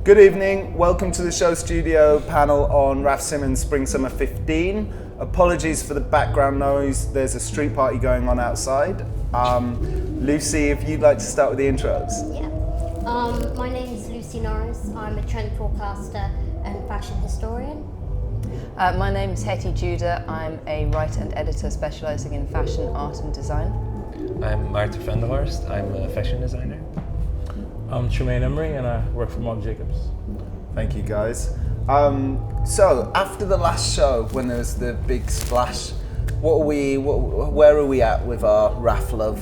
Good evening, welcome to the show studio panel on Raf Simons Spring Summer 15. Apologies for the background noise, there's a street party going on outside. Lucy, if you'd like to start with the intros. Yeah. My name is Lucy Norris, I'm a trend forecaster and fashion historian. My name is Hettie Judah, I'm a writer and editor specialising in fashion, art and design. I'm Maarten van der Horst, I'm a fashion designer. I'm Tremaine Emory and I work for Marc Jacobs. Thank you guys. So after the last show, when there was the big splash, where are we at with our Raf love?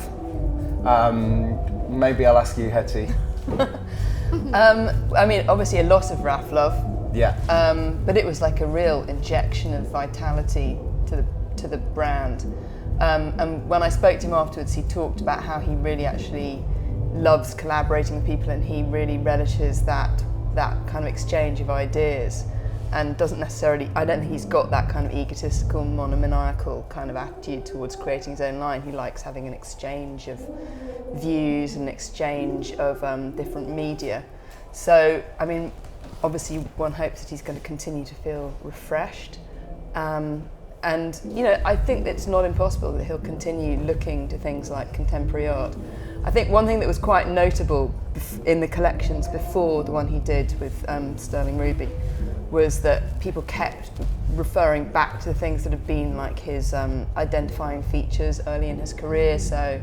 Maybe I'll ask you, Hettie. I mean, obviously a lot of Raf love. Yeah. But it was like a real injection of vitality to the brand. And when I spoke to him afterwards, he talked about how he really actually loves collaborating with people, and he really relishes that kind of exchange of ideas, and doesn't necessarily, I don't think he's got that kind of egotistical, monomaniacal kind of attitude towards creating his own line. He likes having an exchange of views and exchange of different media. So, I mean, obviously one hopes that he's going to continue to feel refreshed. And, you know, I think it's not impossible that he'll continue looking to things like contemporary art. I think one thing that was quite notable in the collections before the one he did with Sterling Ruby was that people kept referring back to the things that have been like his identifying features early in his career. So,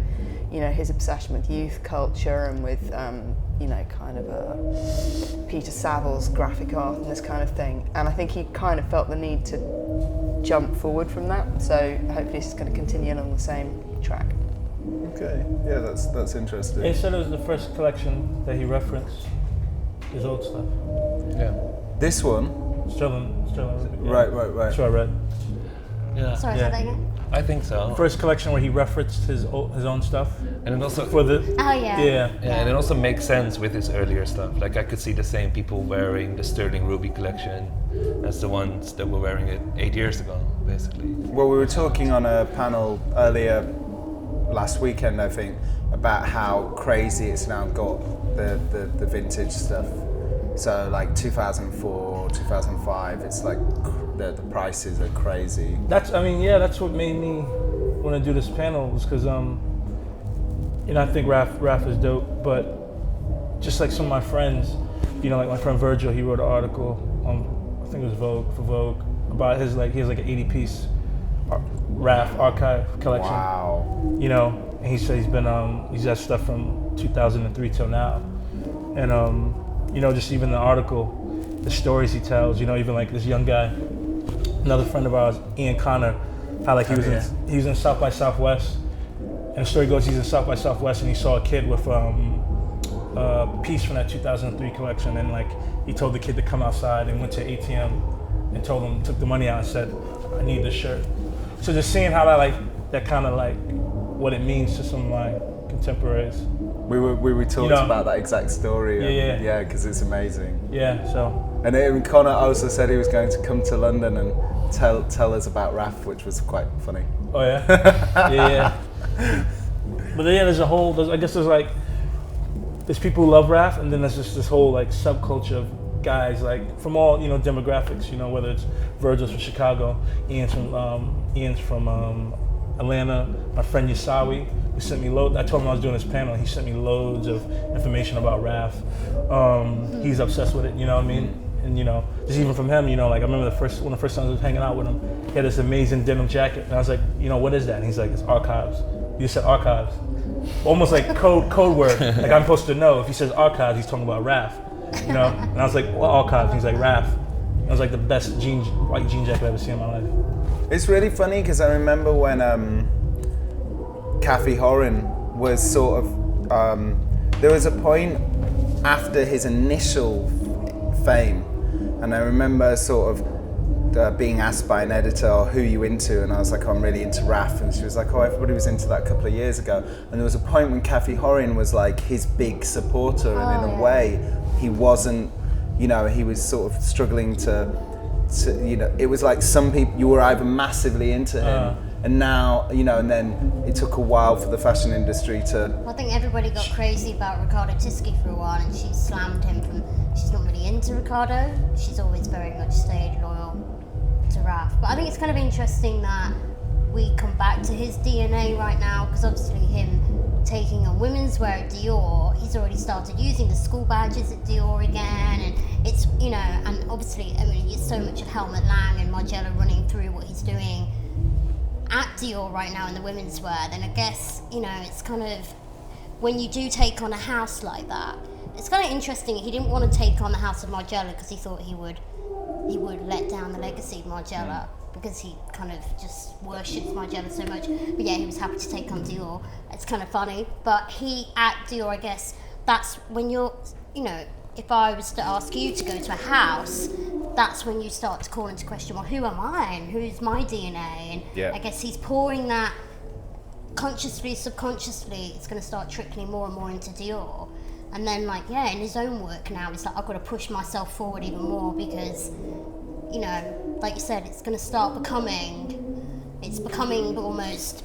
you know, his obsession with youth culture and with, you know, kind of Peter Savile's graphic art and this kind of thing. And I think he kind of felt the need to jump forward from that. So hopefully this is going to continue along the same track. Okay, yeah, that's interesting. He said it was the first collection that he referenced his old stuff. Yeah. This one? Sterling Ruby. Yeah. Right. That's what I read. Yeah. Sorry, say that again? I think so. First collection where he referenced his own stuff. And it also For the Oh yeah. yeah. and it also makes sense with his earlier stuff. Like I could see the same people wearing the Sterling Ruby collection as the ones that were wearing it 8 years ago, basically. Well, we were talking on a panel earlier last weekend, I think, about how crazy it's now got, the vintage stuff. So like 2004, 2005, it's like the prices are crazy. That's what made me want to do this panel, was because you know, I think Raf is dope, but just like some of my friends, you know, like my friend Virgil, he wrote an article on, I think it was Vogue, about his, like, he has like an 80-piece Raf archive collection. Wow. You know, and he said he's got stuff from 2003 till now, and you know, just even the article, the stories he tells. You know, even like this young guy, another friend of ours, Ian Connor, how like he was in South by Southwest, and the story goes he's in South by Southwest and he saw a kid with a piece from that 2003 collection, and like he told the kid to come outside and went to ATM and took the money out and said, I need this shirt. So just seeing how that kind of like what it means to some like contemporaries. We were talking, you know, about that exact story. Yeah, because it's amazing. Yeah, so. And Connor also said he was going to come to London and tell us about Raf, which was quite funny. Oh yeah, yeah. But yeah, there's people who love Raf, and then there's just this whole like subculture of guys like from all, you know, demographics. You know, whether it's Virgil's from Chicago, Ian's from Atlanta, my friend Yasawi, who sent me I told him I was doing this panel, he sent me loads of information about Raf. He's obsessed with it, you know what I mean? And you know, just even from him, you know, like I remember one of the first times I was hanging out with him, he had this amazing denim jacket, and I was like, you know, what is that? And he's like, it's archives. You said archives. Almost like code word, like I'm supposed to know. If he says archives, he's talking about Raf, you know? And I was like, what archives? He's like, Raf. It was like the best white jean jacket I've ever seen in my life. It's really funny because I remember when Cathy Horan was sort of, there was a point after his initial fame, and I remember sort of being asked by an editor, oh, who are you into? And I was like, oh, I'm really into Raf. And she was like, oh, everybody was into that a couple of years ago. And there was a point when Cathy Horan was like his big supporter, and in a way, he wasn't, you know, he was sort of struggling to, you know, it was like some people, you were either massively into him And now, you know, and then it took a while for the fashion industry to. I think everybody got crazy about Riccardo Tisci for a while, and she slammed him from. She's not really into Riccardo. She's always very much stayed loyal to Raf. But I think it's kind of interesting that we come back to his DNA right now, because obviously him taking on women's wear at Dior, he's already started using the school badges at Dior again, and it's, you know, and obviously, I mean, it's so much of Helmut Lang and Margiela running through what he's doing at Dior right now in the women's wear. Then I guess, you know, it's kind of, when you do take on a house like that, it's kind of interesting. He didn't want to take on the house of Margiela because he thought he would let down the legacy of Margiela, because he kind of just worships Margiela so much. But yeah, he was happy to take on Dior. It's kind of funny. But he, at Dior, I guess, that's when you're, you know, if I was to ask you to go to a house, that's when you start to call into question, well, who am I and who's my DNA? And I guess he's pouring that consciously, subconsciously, it's going to start trickling more and more into Dior. And then, like, yeah, in his own work now, it's like, I've got to push myself forward even more, because, you know, like you said, it's going to start becoming almost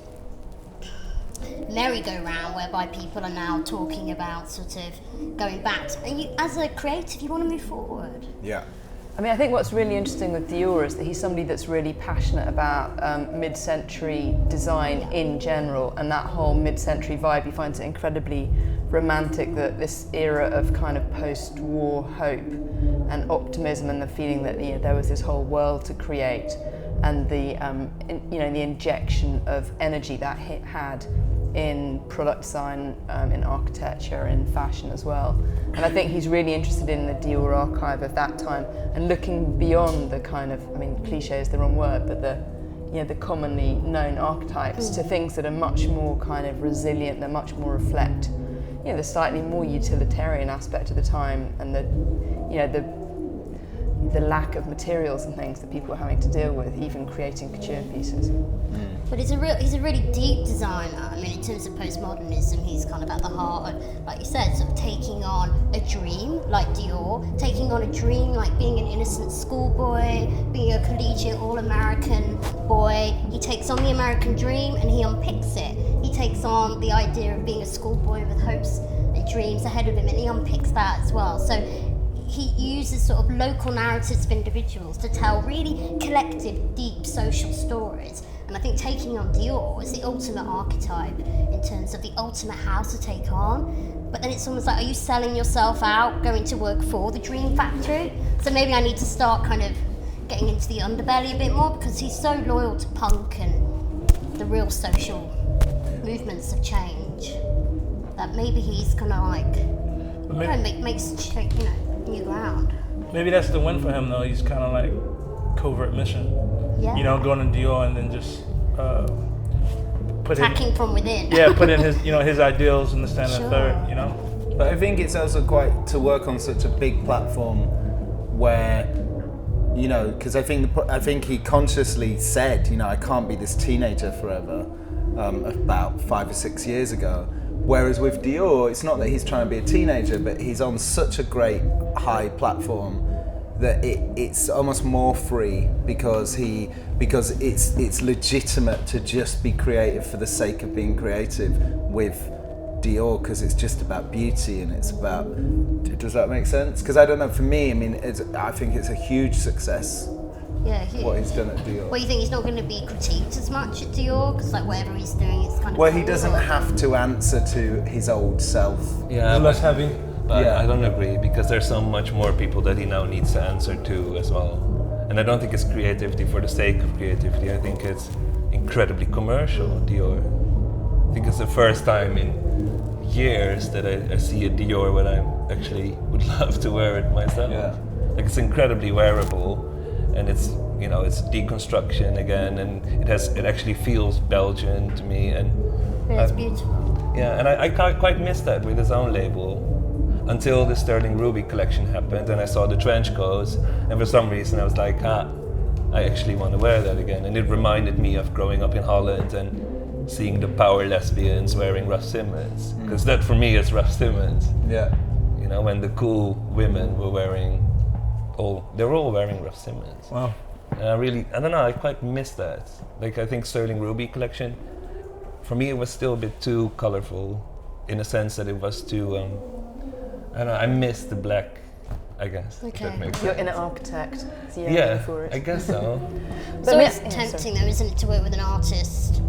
merry-go-round, whereby people are now talking about sort of going back to, and you, as a creative, you want to move forward. Yeah. I mean, I think what's really interesting with Dior is that he's somebody that's really passionate about mid-century design in general, and that whole mid-century vibe. He finds it incredibly romantic, that this era of kind of post-war hope and optimism, and the feeling that, you know, there was this whole world to create, and the you know, the injection of energy that it had in product design, in architecture, in fashion as well. And I think he's really interested in the Dior archive of that time, and looking beyond the kind of, I mean, cliche is the wrong word, but the, you know, the commonly known archetypes to things that are much more kind of resilient, that much more reflect, you know, the slightly more utilitarian aspect of the time, and the, you know, the lack of materials and things that people were having to deal with, even creating couture pieces. But he's a really deep designer. I mean, in terms of postmodernism, he's kind of at the heart of, like you said, sort of taking on a dream like Dior, taking on a dream like being an innocent schoolboy, being a collegiate all-American boy. He takes on the American dream and he unpicks it. He takes on the idea of being a schoolboy with hopes and dreams ahead of him, and he unpicks that as well. So he uses sort of local narratives of individuals to tell really collective, deep social stories. And I think taking on Dior is the ultimate archetype in terms of the ultimate house to take on. But then it's almost like, are you selling yourself out, going to work for the dream factory? So maybe I need to start kind of getting into the underbelly a bit more, because he's so loyal to punk and the real social movements of change, that maybe he's kind of like, makes, you know, new ground. Maybe that's the win for him, though. He's kind of like covert mission. Yeah. You know, going to Dior and then just attacking from within. Yeah, put in his, you know, his ideals and the standard third, you know. But I think it's also quite to work on such a big platform where, you know, because I think he consciously said, you know, I can't be this teenager forever, about 5 or 6 years ago. Whereas with Dior, it's not that he's trying to be a teenager, but he's on such a great high platform that it's almost more free, because it's legitimate to just be creative for the sake of being creative with Dior, because it's just about beauty and it's about. Does that make sense? Because I don't know. For me, I mean, I think it's a huge success. Yeah, what he's done at Dior. Well, you think he's not going to be critiqued as much at Dior, because like whatever he's doing, it's kind of. Well, he doesn't have to answer to his old self. Yeah, less heavy. But I don't agree, because there's so much more people that he now needs to answer to as well. And I don't think it's creativity for the sake of creativity. I think it's incredibly commercial, Dior. I think it's the first time in years that I see a Dior when I actually would love to wear it myself. Yeah. Like, it's incredibly wearable, and it's, you know, it's deconstruction again, and it actually feels Belgian to me, and it's beautiful. Yeah, and I quite missed that with his own label. Until the Sterling Ruby collection happened, and I saw the trench coats, and for some reason I was like, I actually want to wear that again. And it reminded me of growing up in Holland and seeing the power lesbians wearing Raf Simons, because that for me is Raf Simons. Yeah. You know, when the cool women were wearing, they were all wearing Raf Simons. Wow. I don't know, I quite miss that. Like, I think Sterling Ruby collection, for me it was still a bit too colorful, in a sense that it was too, I don't know, I miss the black, I guess. If that makes You're sense. an architect. So Yeah, for it. I guess so. It's always tempting though, isn't it, to work with an artist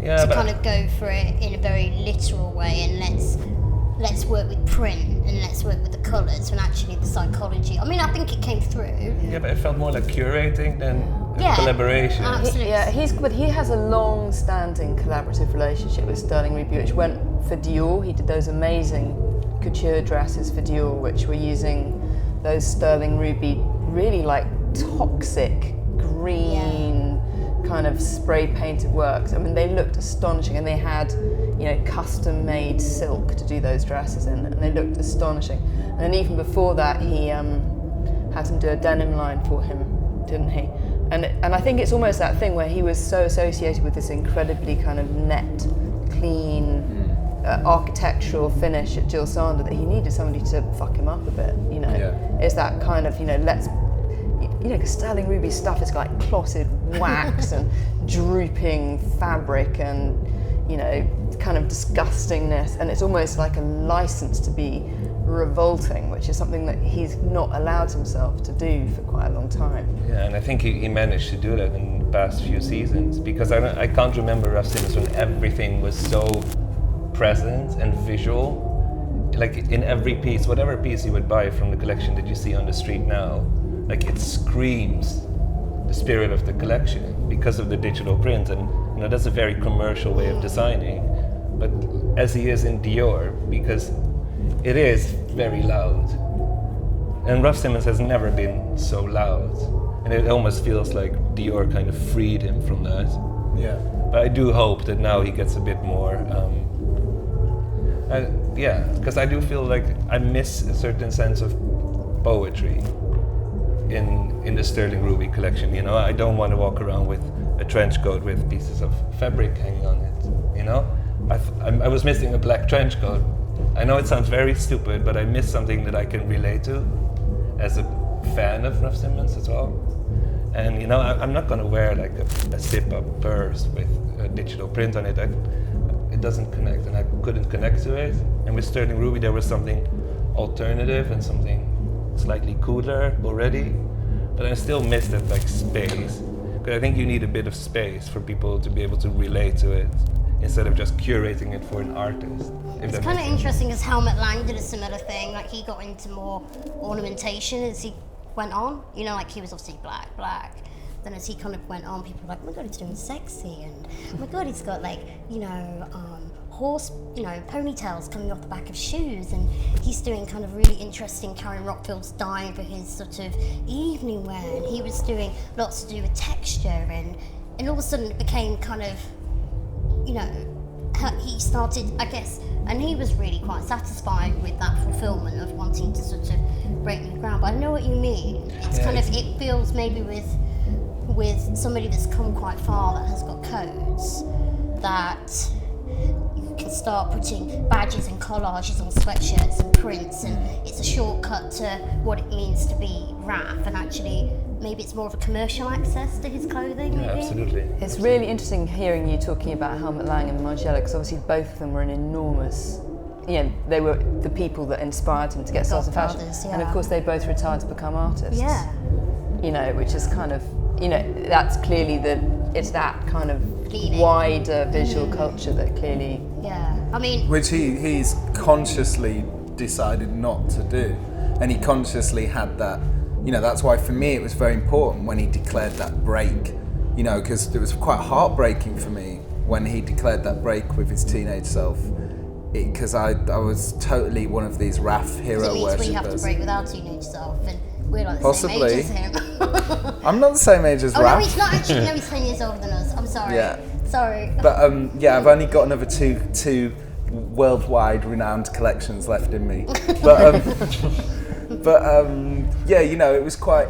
Yeah, to but kind of go for it in a very literal way and let's work with print and let's work with the colours and actually the psychology. I mean, I think it came through. yeah, but it felt more like curating than Yeah, collaboration. absolutely. But he has a long-standing collaborative relationship with Sterling Ruby, which went for Dior. He did those amazing couture dresses for Dior, which were using those Sterling Ruby, really like toxic green kind of spray painted works. I mean, they looked astonishing, and they had, you know, custom made silk to do those dresses in, and they looked astonishing. And then even before that, he had him do a denim line for him, didn't he? And I think it's almost that thing where he was so associated with this incredibly kind of net, clean, architectural finish at Jill Sander that he needed somebody to fuck him up a bit, you know. Yeah. It's that kind of, you know, because Sterling Ruby's stuff is like clotted wax and drooping fabric and, you know, kind of disgustingness, and it's almost like a license to be revolting, which is something that he's not allowed himself to do for quite a long time. Yeah, and I think he managed to do that in the past few seasons, because I can't remember Raf Simons when everything was so present and visual. Like in every piece, whatever piece you would buy from the collection that you see on the street now, like it screams the spirit of the collection because of the digital print, and you know that's a very commercial way of designing. But as he is in Dior, because it is very loud, and Raf Simons has never been so loud, and it almost feels like Dior kind of freed him from that. Yeah. But I do hope that now he gets a bit more. Because I do feel like I miss a certain sense of poetry in the Sterling Ruby collection. You know, I don't want to walk around with a trench coat with pieces of fabric hanging on it. You know, I was missing a black trench coat. I know it sounds very stupid, but I miss something that I can relate to as a fan of Raf Simons as well. And you know, I'm not gonna wear like a zip-up purse with a digital print on it. It doesn't connect, and I couldn't connect to it. And with Sterling Ruby, there was something alternative and something slightly cooler already, but I still miss that like space. Because I think you need a bit of space for people to be able to relate to it, instead of just curating it for an artist. It's kind of interesting as Helmut Lang did a similar thing. Like he got into more ornamentation as he went on. You know, like he was obviously black. Then as he kind of went on, people were like, oh my God, he's doing sexy, and oh my God, he's got like, you know, horse, you know, ponytails coming off the back of shoes, and he's doing kind of really interesting Karen Rockfield's dyeing for his sort of evening wear, and he was doing lots to do with texture, and all of a sudden it became kind of, you know, he started, I guess, and he was really quite satisfied with that fulfillment of wanting to sort of break new ground. But I know what you mean. It's kind of, it feels maybe with somebody that's come quite far, that has got codes, that you can start putting badges and collages on sweatshirts and prints, and it's a shortcut to what it means to be Raf, and actually maybe it's more of a commercial access to his clothing. Yeah, absolutely. It's really interesting hearing you talking about Helmut Lang and Margiela, because obviously both of them were an enormous, you know, they were the people that inspired him to get started in fashion. Godfathers, And of course they both retired to become artists. Yeah. You know, which is kind of, you know, that's clearly it's that kind of Leaning. wider visual culture that clearly... Yeah. I mean, Which he's consciously decided not to do. And he consciously had that, you know, that's why for me it was very important when he declared that break, you know, because it was quite heartbreaking for me when he declared that break with his teenage self. Because I was totally one of these Raf hero it means worshippers. we have to break with our teenage self, and we're like the Possibly. same age as him. I'm not the same age as Oh Raf. no, he's not actually. No, he's 10 years older than us. I'm sorry. Yeah. Sorry. But yeah, I've only got another two worldwide renowned collections left in me. But yeah, you know, it was quite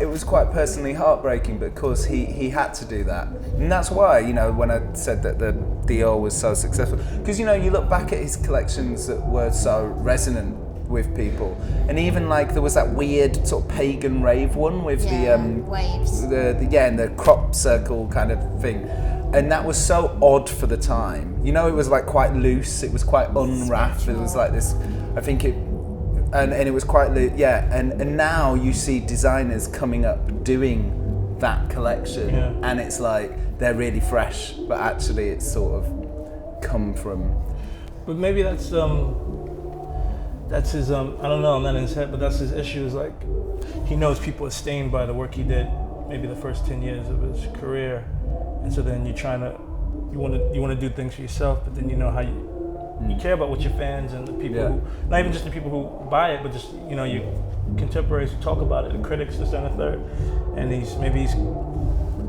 personally heartbreaking. But of course, he had to do that, and that's why, you know, when I said that the Dior was so successful, because you know, you look back at his collections that were so resonant with people, and even like there was that weird sort of pagan rave one with waves. the crop circle kind of thing, and that was so odd for the time. You know, it was like quite loose. It was quite unwrapped. It was like this. I think it. And it was quite, and now you see designers coming up doing that collection, and it's like they're really fresh, but actually it's sort of come from. But maybe that's his, I don't know, I'm not in his head, but that's his issue, is like, he knows people are stained by the work he did maybe the first 10 years of his career, and so then you want to do things for yourself, but then you know how you care about what your fans and the people who, not even just the people who buy it, but just, you know, your contemporaries who talk about it, the critics, this and the third, and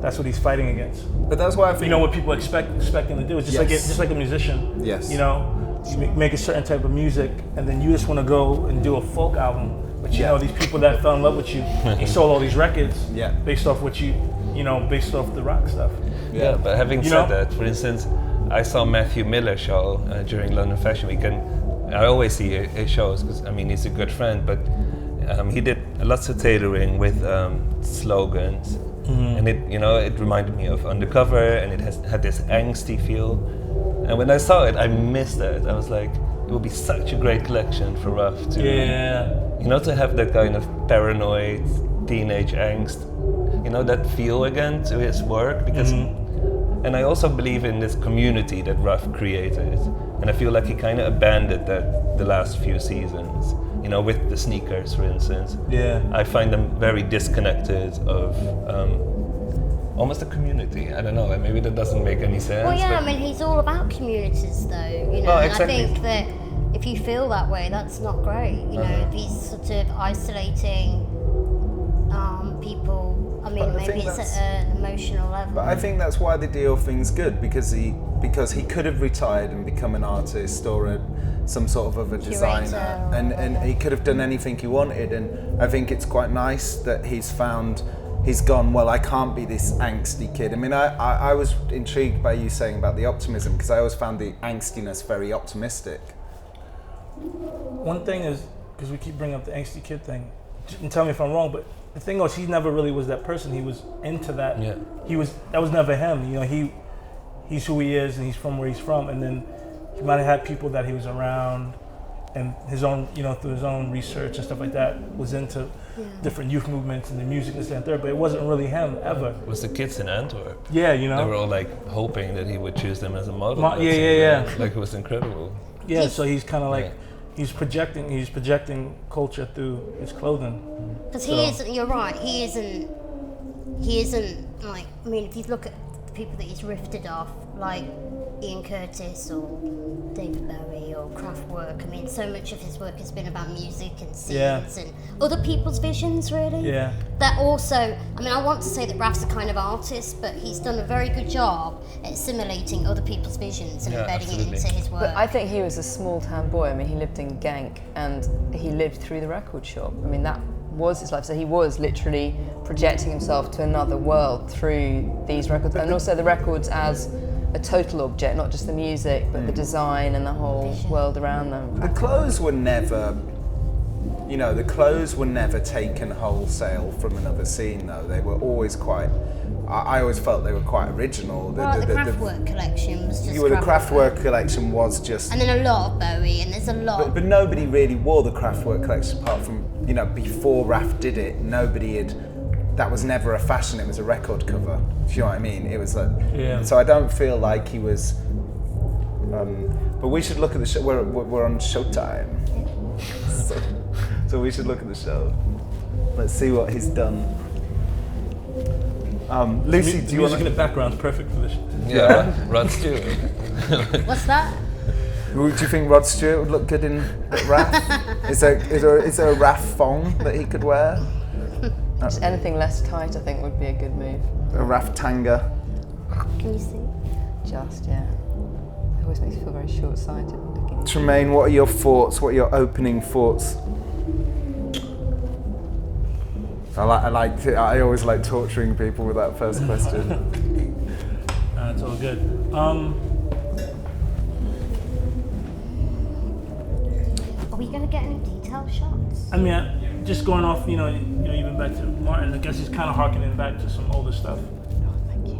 that's what he's fighting against. But that's why I think, you know, what people expecting to do. It's just like a musician. Yes. You know, you make a certain type of music, and then you just want to go and do a folk album. But you know, these people that fell in love with you, he sold all these records based off what based off the rock stuff. Yeah, but having said that, for instance, I saw Matthew Miller's show during London Fashion Week, and I always see his shows because, I mean, he's a good friend, but he did lots of tailoring with slogans, and it reminded me of Undercover, and it had this angsty feel, and when I saw it, I missed it. I was like, it would be such a great collection for Raf to have that kind of paranoid teenage angst, that feel again to his work, because and I also believe in this community that Raf created, and I feel like he kind of abandoned that the last few seasons. With the sneakers, for instance. Yeah. I find them very disconnected of almost a community. I don't know. Maybe that doesn't make any sense. Well, yeah. I mean, he's all about communities, though. Well, exactly. And I think that if you feel that way, that's not great. If he's sort of isolating people. I mean, maybe it's at an emotional level. But I think that's why the Dior thing's good, because he could have retired and become an artist or some sort of other designer, and he could have done anything he wanted. And I think it's quite nice that he's gone, well, I can't be this angsty kid. I mean, I was intrigued by you saying about the optimism, because I always found the angstiness very optimistic. One thing is, because we keep bringing up the angsty kid thing, and tell me if I'm wrong, but the thing was, he never really was that person. He was into that. Yeah. That was never him. He's who he is, and he's from where he's from. And then he might have had people that he was around, and his own, through his own research and stuff like that, was into different youth movements and the music and that third. But it wasn't really him ever. It was the kids in Antwerp. Yeah, They were all like hoping that he would choose them as a model. Like it was incredible. Yeah, so he's kind of like. He's projecting culture through his clothing. Because you're right, he isn't like, I mean, if you look at the people that he's rifted off, like Ian Curtis or David Bowie or Kraftwerk, I mean, so much of his work has been about music and scenes and other people's visions, really. Yeah. That also, I mean, I want to say that Raf's a kind of artist, but he's done a very good job at assimilating other people's visions and embedding it into his work. But I think he was a small town boy. I mean, he lived in Genk and he lived through the record shop. I mean, that was his life. So he was literally projecting himself to another world through these records, and also the records as a total object, not just the music, but the design and the whole world around them. The clothes were never, taken wholesale from another scene, though. They were always quite, I always felt they were quite original. The Kraftwerk collection was just the Kraftwerk collection was just... And then a lot of Bowie, and there's a lot... But nobody really wore the Kraftwerk collection apart from, before Raf did it, nobody had... That was never a fashion, it was a record cover. Do you know what I mean? It was like... Yeah. So I don't feel like he was... but we should look at the show. We're on Showtime. So we should look at the show. Let's see what he's done. Lucy, do you want to... Music in the background is perfect for this. Yeah, Rod Stewart. What's that? Do you think Rod Stewart would look good in Raf? Is there a Raf thong that he could wear? Just anything less tight, I think, would be a good move. A Raf tanga. Can you see? Just, yeah. It always makes me feel very short-sighted looking at Tremaine, what are your thoughts? What are your opening thoughts? I always like torturing people with that first question. It's all good. Are we gonna get any detail shots? I mean, just going off, even back to Maarten, I guess he's kind of harkening back to some older stuff. Oh, thank you.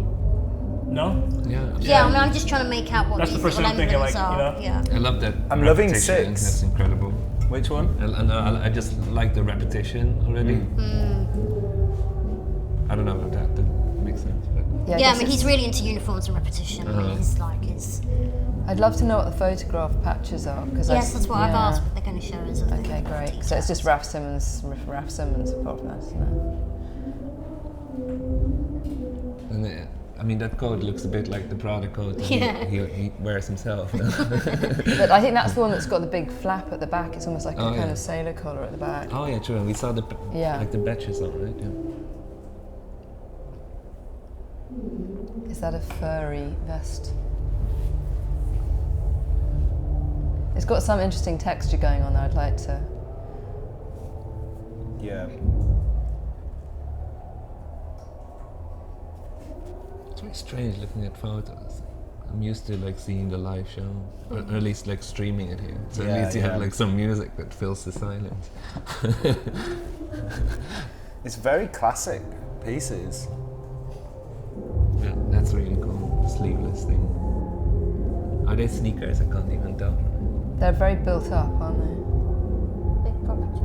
No? Yeah, I mean, I'm just trying to make out what That's the these first little thing I'm thinking, emblems like, are. Yeah. I love that. I'm loving repetition. 6. That's incredible. Which one? I just like the repetition already. I don't know about that. That makes sense. But Yeah, I guess mean, he's really into uniforms and repetition. I mean, he's like, I'd love to know what the photograph patches are because yes, that's what I've asked. What they're going to show us. Okay, great. So it's just Raf Simons apart from that, isn't it? and I mean, that coat looks a bit like the Prada coat that he wears himself. But I think that's the one that's got the big flap at the back. It's almost like a kind of sailor collar at the back. Oh yeah, true. And we saw the like the badges on, right? Yeah. Is that a furry vest? It's got some interesting texture going on there. I'd like to. Yeah. It's very strange looking at photos. I'm used to like seeing the live show, or at least like streaming it here. So at least you have like some music that fills the silence. It's very classic pieces. Yeah, that's really cool. Sleeveless thing. Are they sneakers? I can't even tell. They're very built up, aren't they? Big property.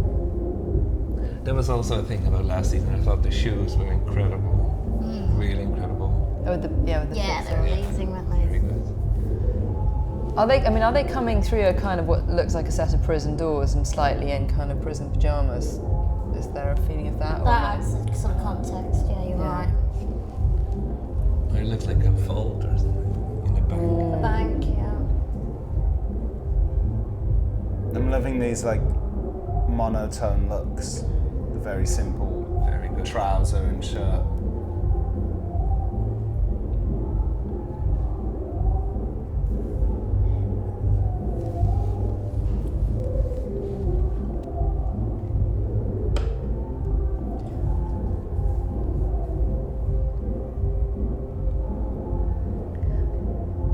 There was also a thing about last season. I thought the shoes were incredible, really incredible. Oh, with the Yeah, boots, they're amazing, weren't they? Very good. Are they coming through a kind of what looks like a set of prison doors and slightly in kind of prison pajamas? Is there a feeling of that? That adds some context. Yeah, you're right. Or it looks like a fold or something in the back. The bank, yeah. I'm loving these like monotone looks. The very simple Very good. trouser and shirt.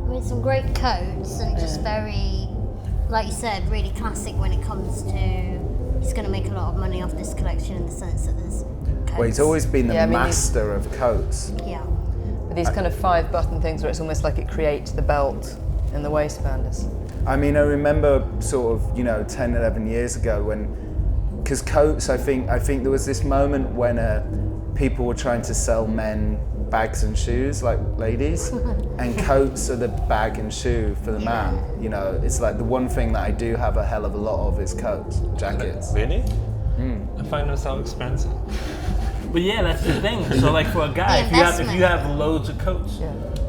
I mean, some great coats and just very, like you said, really classic when it comes to. He's going to make a lot of money off this collection in the sense that there's coats. Well, he's always been the Yeah, I mean, master of coats. Yeah. With these kind of 5-button things where it's almost like it creates the belt in the waistband. I mean, I remember sort of, 10, 11 years ago when, because coats, I think there was this moment when people were trying to sell men bags and shoes, like ladies, and coats are the bag and shoe for the man. It's like the one thing that I do have a hell of a lot of is coats, jackets. Really? I find them so expensive. But yeah, that's the thing. So like for a guy, The if you have loads of coats,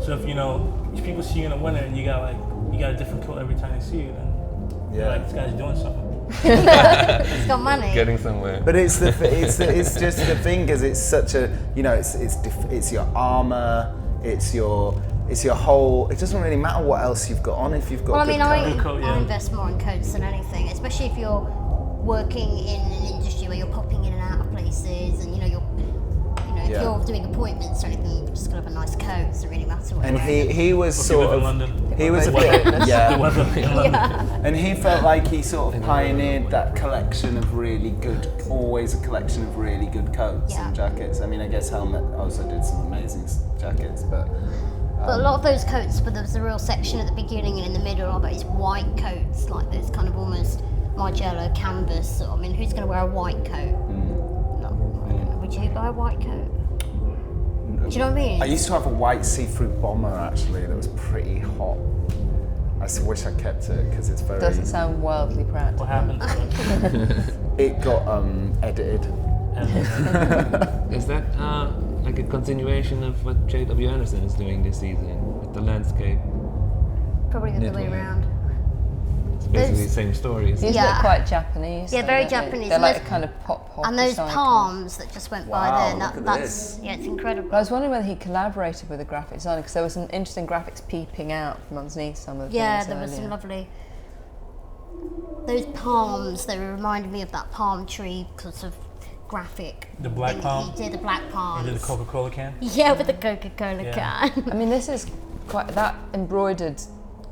so if people see you in the winter and you got a different coat every time they see you, then you're like, this guy's doing something. He's got money. Getting somewhere. But it's just the thing, because it's such a, it's your armor, it's your whole. It doesn't really matter what else you've got on if you've got. Well, I good mean, coat. I invest more in coats than anything, especially if you're working in an industry where you're popping in and out of places, and if you're doing appointments or anything, you've just got to have a nice coat. Doesn't really matter what. And you're he was If you sort live in of. London. He was a The bit, weather in London. and he felt like he sort of pioneered that collection of really good, always a collection of really good coats Yeah. and jackets. I mean, I guess Helmet also did some amazing jackets, but But a lot of those coats, but there's a real section at the beginning and in the middle of those white coats, like those kind of almost Margiela canvas. I mean, who's going to wear a white coat? No, I don't know. Would you buy a white coat? Do you know what I mean? I used to have a white see-through bomber actually that was pretty hot. I wish I kept it because it's very. Doesn't sound wildly practical. What happened to it? It got edited. Is that like a continuation of what J.W. Anderson is doing this season with the landscape? Probably the other way around. It's basically Those- the same stories. These Yeah. look quite Japanese. Yeah, though, very don't they? Japanese. They're And like those- a kind of pop And those cycle. palms that just went by Wow, there, look at that's it's incredible. But I was wondering whether he collaborated with a graphic designer because there was some interesting graphics peeping out from underneath some of the Yeah, things there was some earlier. lovely. Those palms, they reminded me of that palm tree sort of graphic. The black thing palm? He did the black palms. You did the Coca-Cola can? Yeah, with the Coca-Cola Yeah. can. I mean, this is quite that embroidered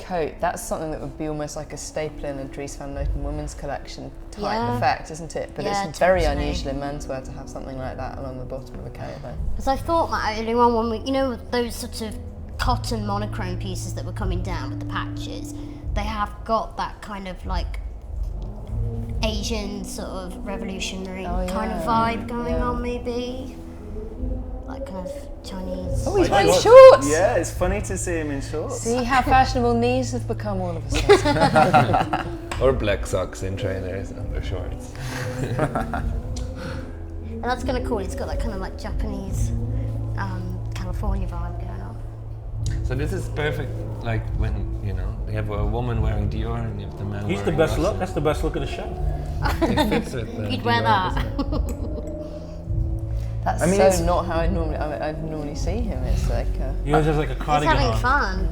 coat, that's something that would be almost like a staple in a Dries van Noten women's collection type Yeah. effect, isn't it? But Yeah, it's very totally. unusual in menswear to have something like that along the bottom of a coat, though. Because I thought that earlier on when we, you know, those sort of cotton monochrome pieces that were coming down with the patches, they have got that kind of like Asian sort of revolutionary kind of vibe going on, maybe. Like kind of Chinese. Oh, he's Like wearing what? shorts! Yeah, it's funny to see him in shorts. See how fashionable knees have become all of a sudden. Or black socks in trainers under shorts. And that's kind of cool. It's got that kind of like Japanese, California vibe going on. So this is perfect, like when, you know, you have a woman wearing Dior and you have the man He's the wearing best Russell. look. That's the best look of the show. It fits with You'd wear Dior, that. doesn't it? That's I mean, it's- so not how I normally see him. It's like, He always has like a He's cardigan having on. fun.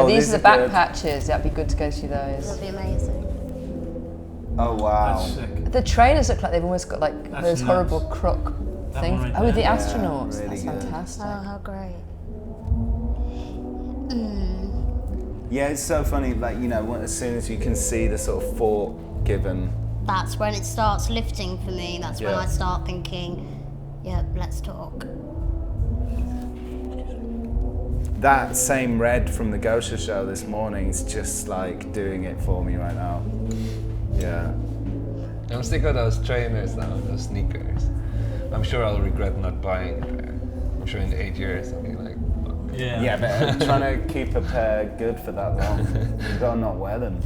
these these are the back good. patches. That'd be good to go through those. That'd be amazing. Oh wow. That's sick. The trainers look like they've almost got like That's those nuts. horrible croc That things. one right Oh, with the there. astronauts. really That's good. fantastic. Oh, how great. Yeah, it's so funny. Like, you know, as soon as you can see the sort of fort given. That's when it starts lifting for me. That's when Yeah. I start thinking, yeah, let's talk. That same red from the Gosha show this morning is just like doing it for me right now. Yeah. I'm sick of those trainers now, those sneakers. I'm sure I'll regret not buying a pair. I'm sure in 8 years I'll be like, fuck. Yeah. Yeah, but I'm trying to keep a pair good for that long. You've got to not wear them.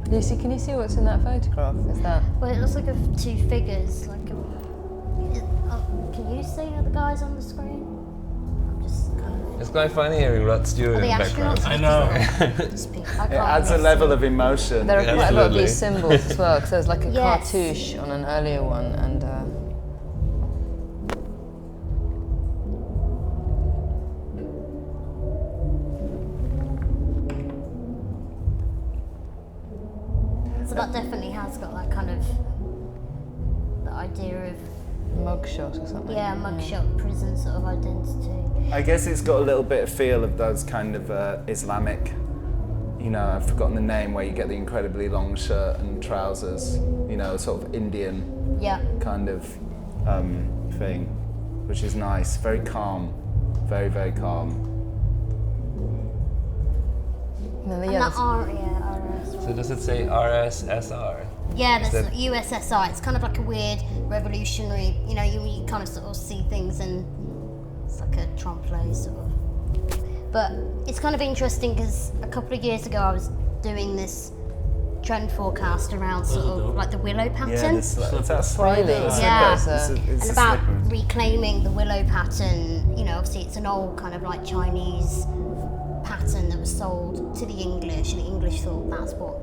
Lucy, can you see what's in that photograph? Is that? Well, it looks like two figures. Can you see the guys on the screen? I'm just kind of. It's quite funny hearing Rod Stewart Are in the the background. astronauts? I know. I It can't adds a really level see. of emotion. There are quite a lot of Absolutely. these symbols as well, because there was like a Yes. cartouche on an earlier one, and So that definitely has got that kind of the idea of mugshot or something. mugshot prison sort of identity. I guess it's got a little bit of feel of those kind of Islamic, you know, I've forgotten the name, where you get the incredibly long shirt and trousers, you know, sort of Indian Yeah. kind of thing, which is nice, very calm, very, very calm. And then the And that others. RS. So does it say RSSR? Yeah, there's that- USSR. It's kind of like a weird revolutionary, you know, you kind of sort of see things and it's like a trompe-l'oeil sort of. But it's kind of interesting because a couple of years ago I was doing this trend forecast around sort Those are of dope. like the willow pattern. Yeah, it's that slipper. Really? Yeah. It's a and about slipper. reclaiming the willow pattern. You know, obviously it's an old kind of like Chinese pattern that was sold to the English, and the English thought that's what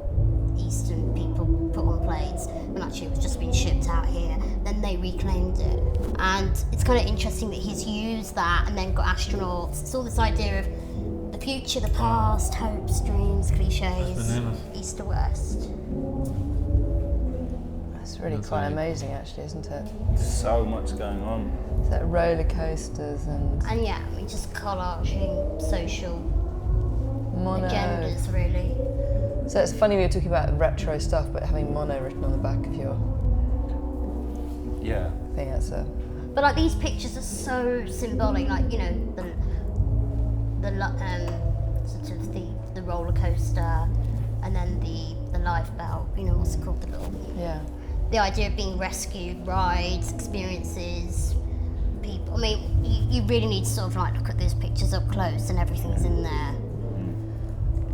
Eastern people put on plates, when actually it was just being shipped out here. Then they reclaimed it, and it's kind of interesting that he's used that and then got astronauts. It's all this idea of the future, the past, hopes, dreams, cliches, Bananas. east to west. That's really That's quite really- amazing, actually, isn't it? So much going on. It's like roller coasters and And yeah, I mean, just collaging social mono. agendas, really. So it's funny we were talking about retro stuff, but having mono written on the back of your Yeah. thing, that's a. But like these pictures are so symbolic, like you know sort of the roller coaster, and then the lifebelt. You know what's it called? The little. Yeah. The idea of being rescued, rides, experiences, people. I mean, you really need to sort of like look at those pictures up close, and everything's in there.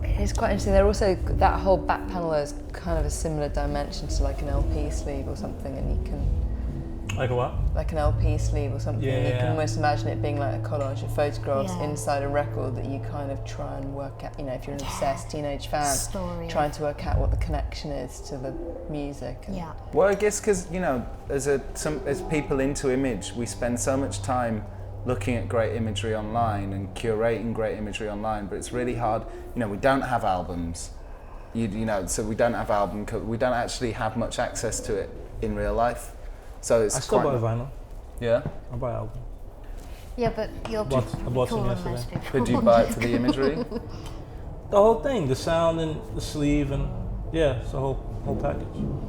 It's quite interesting. They're also, that whole back panel is kind of a similar dimension to like an LP sleeve or something, and you can, Like a what? like an LP sleeve or something, and you can Yeah. almost imagine it being like a collage of photographs Yeah. inside a record that you kind of try and work out, you know, if you're an obsessed teenage fan, Story. trying to work out what the connection is to the music. And Yeah. Well, I guess because, you know, as people into image, we spend so much time looking at great imagery online and curating great imagery online, but it's really hard. You know, we don't have albums. You know, so we don't have we don't actually have much access to it in real life. So it's I still quite. buy vinyl. Yeah. I buy album. Yeah, but you're I bought some cooler than most yesterday. people. Did you buy it for the imagery? The whole thing, the sound and the sleeve, and yeah, it's the whole package.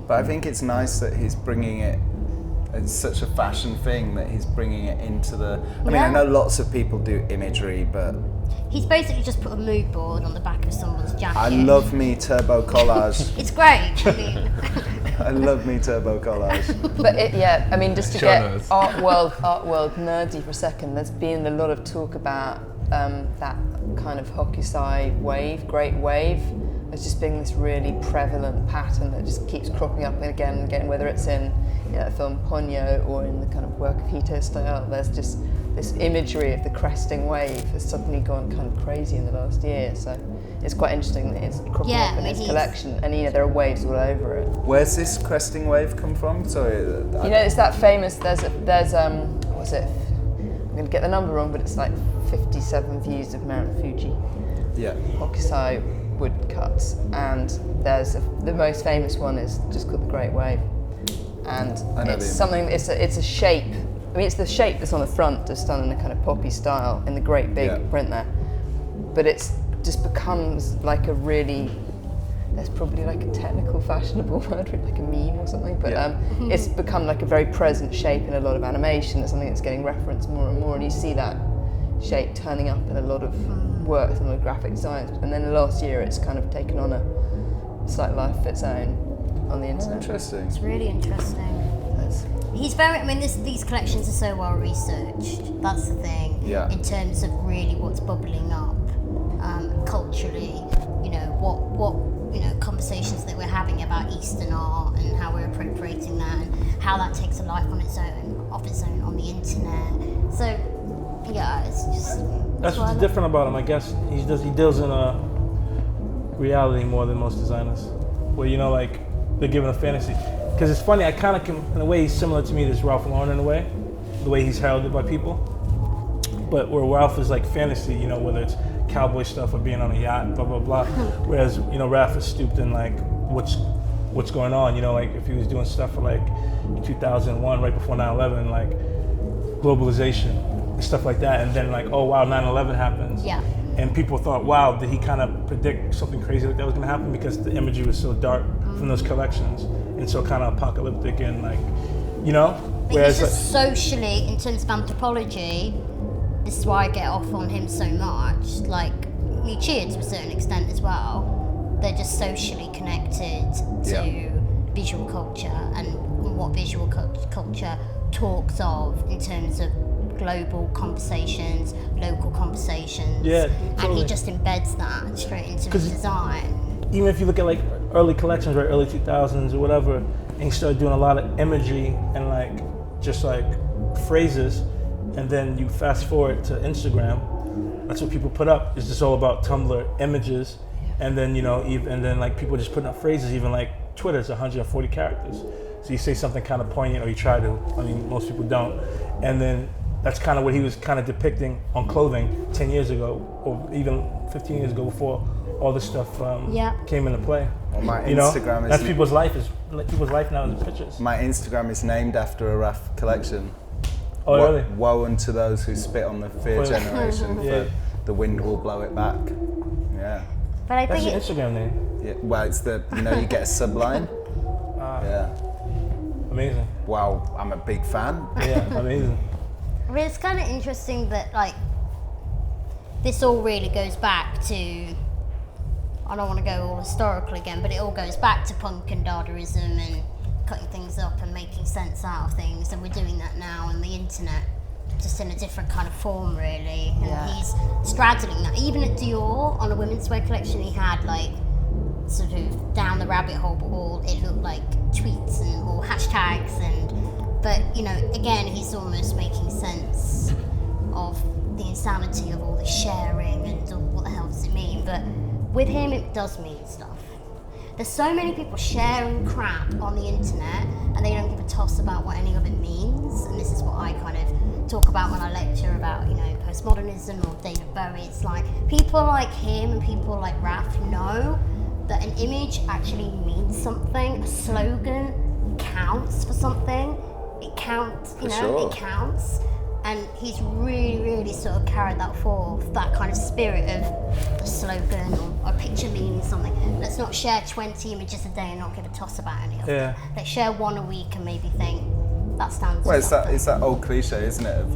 But I think it's nice that he's bringing it. It's such a fashion thing that he's bringing it into the. I mean, I know lots of people do imagery, but He's basically just put a mood board on the back of someone's jacket. I love me turbo collage. It's great. I mean, I love me turbo collage. But I mean, just to Sure get knows. art world nerdy for a second, there's been a lot of talk about that kind of Hokusai wave, great wave, as just being this really prevalent pattern that just keeps cropping up again and again, whether it's in the film Ponyo or in the kind of work of Hito style. There's just this imagery of the cresting wave has suddenly gone kind of crazy in the last year. So it's quite interesting that it's cropping up in his collection, and there are waves all over it. Where's this cresting wave come from? Sorry, It's that famous. There's what was it? I'm going to get the number wrong, but it's like 57 views of Mount Fuji. Yeah. Hokusai woodcuts, and the most famous one is just called the Great Wave, and it's something. It's a shape. I mean, it's the shape that's on the front, just done in a kind of poppy style in the great big print there. But it's just becomes like a really. There's probably like a technical, fashionable word for it, like a meme or something. But it's become like a very present shape in a lot of animation. It's something that's getting referenced more and more, and you see that shape turning up in a lot of work and a lot of graphic designs. And then the last year, it's kind of taken on a slight life of its own on the internet. Interesting. it's really interesting. He's very. I mean, these collections are so well researched. That's the thing. Yeah. In terms of really what's bubbling up culturally, what conversations that we're having about Eastern art and how we're appropriating that and how that takes a life of its own on the internet. So yeah, it's just. That's what's different about him, I guess. He deals in a reality more than most designers, where like they're given a fantasy. Because it's funny, I kind of can, in a way, he's similar to me to Ralph Lauren in a way, the way he's heralded by people. But where Ralph is like fantasy, whether it's cowboy stuff or being on a yacht, blah blah blah. Whereas Ralph is stooped in like what's going on. Like if he was doing stuff for like 2001, right before 9/11, like globalization and stuff like that, and then like, oh wow, 9/11 happens. Yeah. And people thought, wow, did he kind of predict something crazy like that was going to happen, because the imagery was so dark from those collections and so kind of apocalyptic and like, But whereas he's just socially, in terms of anthropology, this is why I get off on him so much. Like Lucia to a certain extent as well. They're just socially connected to visual culture and what visual culture talks of in terms of global conversations, local conversations. Yeah, And totally. he just embeds that straight into his design. even if you look at like early collections, right, early 2000s or whatever, and he started doing a lot of imagery and like just like phrases, and then you fast forward to Instagram, that's what people put up. It's just all about Tumblr images, and then and then like people just putting up phrases. Even like Twitter's 140 characters, so you say something kind of poignant, or you try to. I mean, most people don't, and then that's kind of what he was kind of depicting on clothing 10 years ago, or even 15 years ago, before all this stuff came into play. Well, my Instagram is that's people's life now is pictures. My Instagram is named after a Raf collection. Oh, really? Woe unto those who spit on the fear generation, for the wind will blow it back. Yeah. But I That's think your Instagram name. Yeah. Well, it's the you get a subline. Yeah. Amazing. Wow, I'm a big fan. Yeah, amazing. I mean, it's kind of interesting that like this all really goes back to, I don't want to go all historical again, but it all goes back to punk and Dadaism and cutting things up and making sense out of things, and we're doing that now on the internet, just in a different kind of form really. And he's straddling that. Even at Dior, on a women's wear collection, he had like sort of down the rabbit hole, but all it looked like tweets and or hashtags, but again, he's almost making sense of the insanity of all the sharing and what the hell does it mean. But with him, it does mean stuff. There's so many people sharing crap on the internet and they don't give a toss about what any of it means. And this is what I kind of talk about when I lecture about, postmodernism or David Bowie. It's like people like him and people like Raf know that an image actually means something. A slogan counts for something. It counts, For sure. it counts. And he's really sort of carried that forth, that kind of spirit of a slogan or a picture meaning something. Let's not share 20 images a day and not give a toss about any of them. Let's share one a week and maybe think that stands Well, for it's that old cliche, isn't it,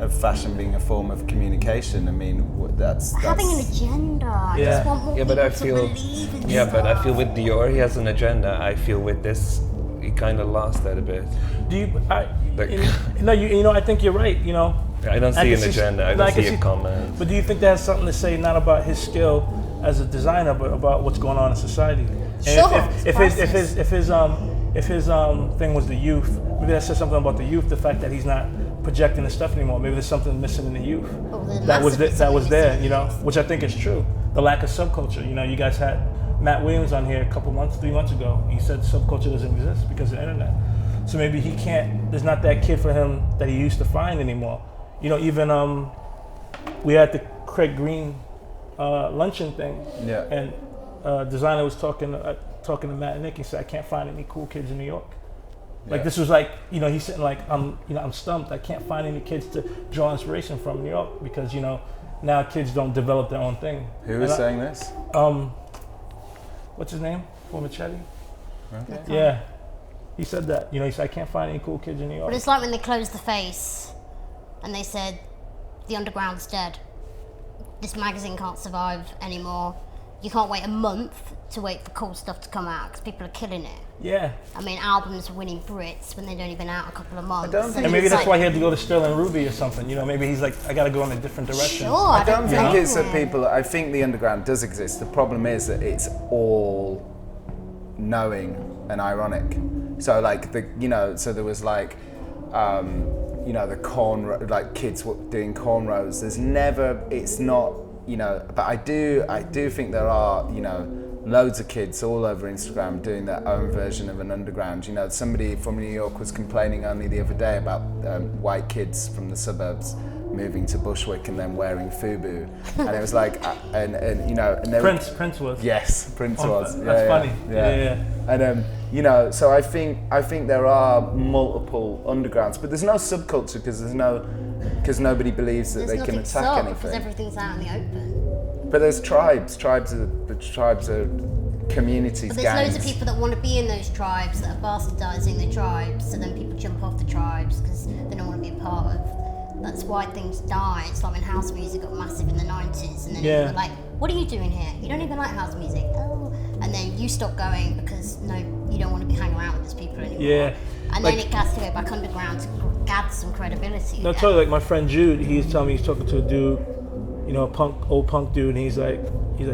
of fashion being a form of communication. I mean, that's having an agenda. I just want more but I people feel, to believe in but I stuff. feel with Dior he has an agenda. I feel with this he kind of lost that a bit. Do you? Like- I think you're right. You know, I don't see an agenda. I don't see a comment. But do you think that has something to say not about his skill as a designer, but about what's going on in society? Sure. If his thing was the youth, maybe that says something about the youth. The fact that he's not projecting the stuff anymore. Maybe there's something missing in the youth that was there. You know, which I think is true. The lack of subculture. You know, you guys had Matt Williams on here 3 months ago. He said subculture doesn't exist because of the internet. So maybe he can't. There's not that kid for him that he used to find anymore. You know, even we had the Craig Green luncheon thing, and designer was talking to Matt and Nick. He said, "I can't find any cool kids in New York." Like this was like, you know, he's sitting like, I'm stumped. I can't find any kids to draw inspiration from in New York because now kids don't develop their own thing. Who is saying this? What's his name? Former Hettie. Okay. Yeah, he said that. You know, he said, "I can't find any cool kids in New York." But it's like when they closed the face and they said, the underground's dead. This magazine can't survive anymore. You can't wait a month to wait for cool stuff to come out because people are killing it. Yeah. I mean, albums are winning Brits when they've only been out a couple of months. I don't think And maybe that's why he had to go to Sterling Ruby or something. You know, maybe he's like, I got to go in a different direction. Sure, I don't think blame it's that him. people. I think the underground does exist. The problem is that it's all knowing and ironic. So like so there was like, the like kids doing cornrows. There's never. It's not. But I do think there are. Loads of kids all over Instagram doing their own version of an underground. Somebody from New York was complaining only the other day about white kids from the suburbs moving to Bushwick and then wearing FUBU, and it was like, and they Prince was. Yes, Prince was. That's funny. Yeah. And so I think there are multiple undergrounds, but there's no subculture because nobody believes that they can attack anything. Because everything's out in the open. But there's tribes. Tribes are communities, But there's gangs. loads of people that want to be in those tribes that are bastardising the tribes, so then people jump off the tribes because they don't want to be a part of. That's why things die. It's like when house music got massive in the 90s, and then people were like, "What are you doing here? You don't even like house music." Oh, and then you stop going because you don't want to be hanging around with those people anymore. Yeah. And then it has to go back underground to gather some credibility. No, again. totally. Like my friend Jude, he's telling me he's talking to a dude, old punk dude, and he's like,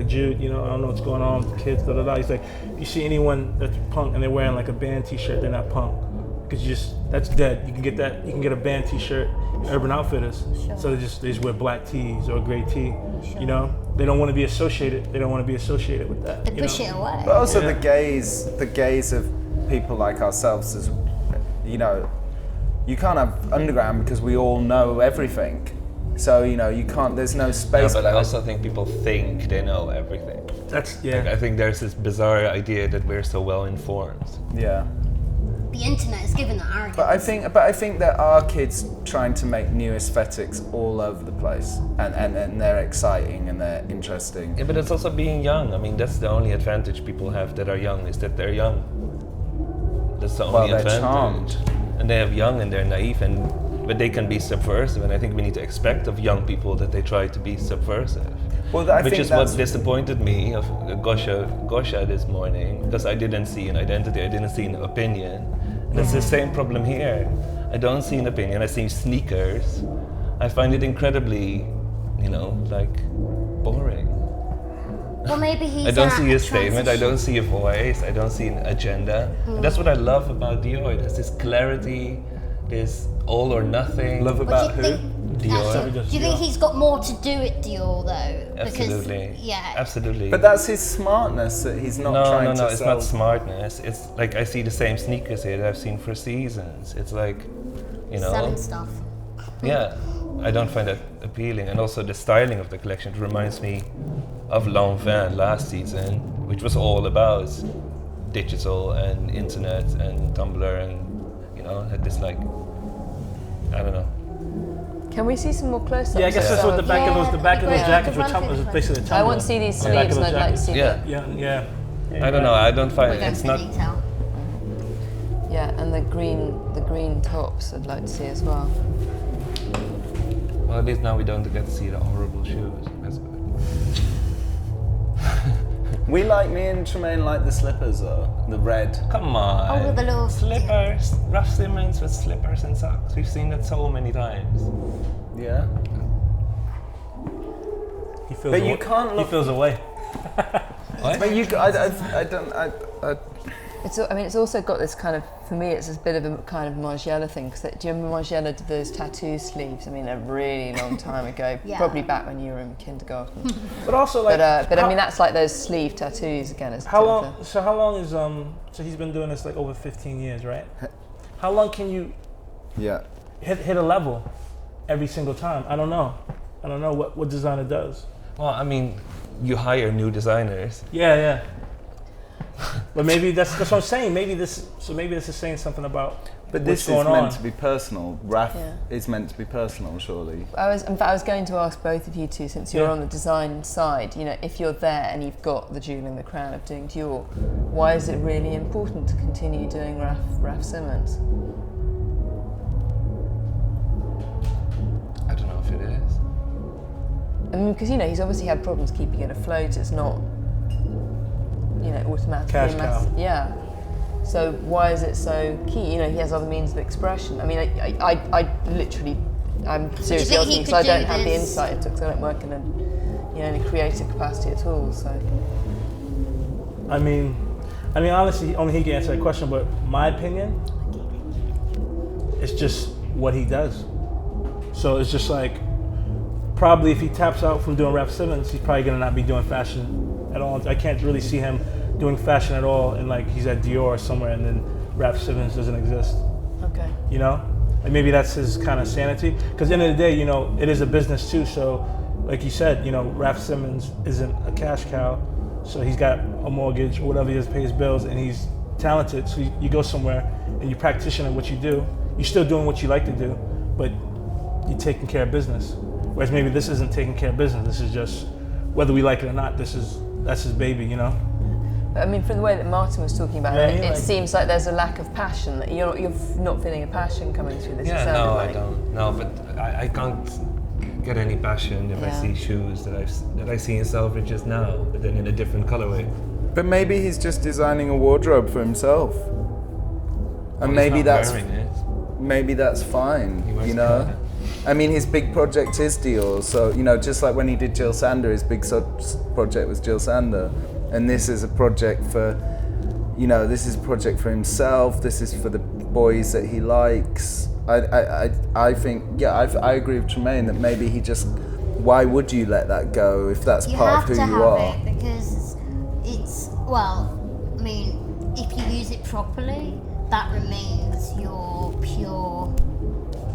Jude, I don't know what's going on with the kids, da da da. He's like, if you see anyone that's punk and they're wearing like a band T-shirt, they're not punk, because that's dead. You can get that. You can get a band T-shirt in Urban Outfitters. Sure. So they just wear black tees or a gray tee. Sure. They don't want to be associated. They don't want to be associated with that. They push it away. But also the gaze of people like ourselves is, you can't have underground because we all know everything. So you can't. There's no space. Yeah, but I also think people think they know everything. That's Like, I think there's this bizarre idea that we're so well informed. Yeah. The internet has given that arrogance. But I think there are kids trying to make new aesthetics all over the place, and they're exciting and they're interesting. Yeah, but it's also being young. I mean, that's the only advantage people have that are young, is that they're young. That's the only they're advantage. charmed. And they have young and they're naive, but they can be subversive, and I think we need to expect of young people that they try to be subversive. Well, I Which think is what disappointed me of Gosha this morning, because I didn't see an identity, I didn't see an opinion. And it's the same problem here. I don't see an opinion, I see sneakers. I find it incredibly, boring. Well, maybe he's. I don't see a transition. statement, I don't see a voice, I don't see an agenda. And that's what I love about Dior. There's this clarity, this all or nothing. Love What about do you who? think? Dior. Actually, do you think he's got more to do at Dior though? Absolutely. Because, yeah. Absolutely. But that's his smartness that he's not trying to it's sell. not smartness. It's like I see the same sneakers here that I've seen for seasons. It's like, Selling stuff. Yeah, I don't find that appealing. And also the styling of the collection, it reminds me of Lanvin last season, which was all about digital and internet and Tumblr and, had this like, I don't know. Can we see some more close-ups? Yeah, I guess that's what the back of those jackets were. Yeah, Was basically the I want to see these sleeves, and I'd like to see Yeah. Yeah. I don't know. I don't find We're going it's for not. detail. Yeah, and the green tops I'd like to see as well. Well, at least now we don't get to see the horrible shoes. That's good. Me and Tremaine like the slippers though, the red. Come on. Oh, with the little slippers. Raf Simons with slippers and socks. We've seen that so many times. Yeah. He feels But you can't He look. feels away. What? But you, I don't. It's also got this kind of, for me, it's a bit of a kind of Margiela thing. Because do you remember Margiela did those tattoo sleeves? I mean, a really long time ago, Yeah. probably back when you were in kindergarten. But also, like, but I mean, that's like those sleeve tattoos again. As how long? So how long is So he's been doing this like over 15 years, right? How long can you Yeah. hit a level every single time? I don't know what designer does. Well, I mean, you hire new designers. Yeah. But maybe that's what I'm saying. Maybe this is saying something about But what's this is going meant on. to be personal. Raf Yeah. is meant to be personal, surely. In fact, I was going to ask both of you two, since you're Yeah. on the design side, you know, if you're there and you've got the jewel in the crown of doing Dior, why is it really important to continue doing Raf Simons? I don't know if it is. I mean, because, you know, he's obviously had problems keeping it afloat. It's not, you know, automatically Cash cow. Yeah. So why is it so key? You know, he has other means of expression. I mean, I literally, I'm seriously think asking he because I could don't do have the this? insight into it, because I don't work in a, you know, any creative capacity at all. So I mean, honestly, only he can answer that question. But my opinion, it's just what he does. So it's just like, probably if he taps out from doing Raf Simons, he's probably gonna not be doing fashion at all. I can't really see him doing fashion at all, and like he's at Dior or somewhere, and then Raf Simons doesn't exist. okay. You know, like maybe that's his kind of sanity. Because at the end of the day, you know, it is a business too. So, like you said, you know, Raf Simons isn't a cash cow, so he's got a mortgage or whatever he has to pay his bills, and he's talented. So you go somewhere and you practitioner what you do. You're still doing what you like to do, but you're taking care of business. Whereas maybe this isn't taking care of business. This is just, whether we like it or not, that's his baby, you know? But I mean, from the way that Maarten was talking about Yeah, it, like- it seems like there's a lack of passion. That you're not feeling a passion coming through this. it Yeah, sounded no, like. I don't. No, but I can't get any passion if I Yeah. see shoes that I see in Selfridges now, but then in a different colorway. But maybe he's just designing a wardrobe for himself, and He's maybe not that's wearing fine. He wears You it know, kinda. I mean, his big project is Dior. So you know, just like when he did Jill Sander, his big project was Jill Sander, and this is a project for, you know, this is a project for himself. This is for the boys that he likes. I think, yeah, I agree with Tremaine that maybe he just, why would you let that go if that's You part have of to who you have are? it because it's, well, I mean, if you use it properly, that remains your pure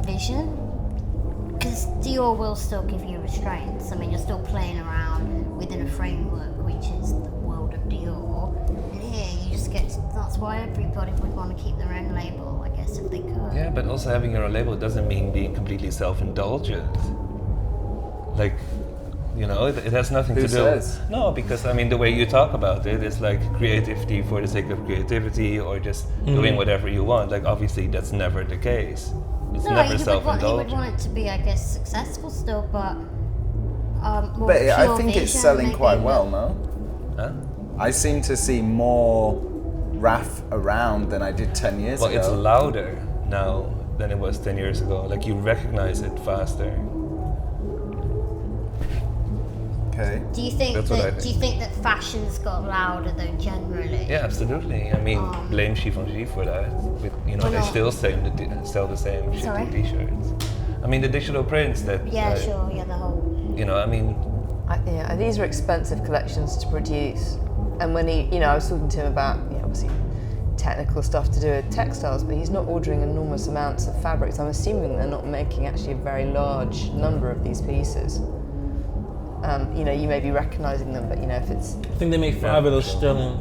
vision. Because Dior will still give you restraints. I mean, you're still playing around within a framework, which is the world of Dior. And here, you just get to, that's why everybody would want to keep their own label, I guess, if they could. Yeah, but also having your own label doesn't mean being completely self-indulgent. Like, you know, it has nothing Who to do. says? No, because I mean, the way you talk about it is like creativity for the sake of creativity, or just doing whatever you want. Like, obviously, that's never the case. It's No, never he would self-indulgent. want it to be, I guess, successful still, but more But I pure think it's vision, selling maybe, quite but- well, no? Huh? I seem to see more Raf around than I did 10 years Well, ago. it's louder now than it was 10 years ago. Like, you recognize it faster. Okay. Do you think That's what I that? Do think. you think that fashion's got louder though generally? Yeah, absolutely. I mean, blame Givenchy for that. But, you know, Why they not? still sell the same Sorry? shitty t-shirts. I mean, the digital prints that... Yeah, sure. Yeah, the whole. You know, I mean, Yeah, these are expensive collections to produce. And when he, you know, I was talking to him about, you know, obviously technical stuff to do with textiles, but he's not ordering enormous amounts of fabrics. I'm assuming they're not making actually a very large number of these pieces. You know, you may be recognizing them, but you know, if it's I think they make 5 of those sterling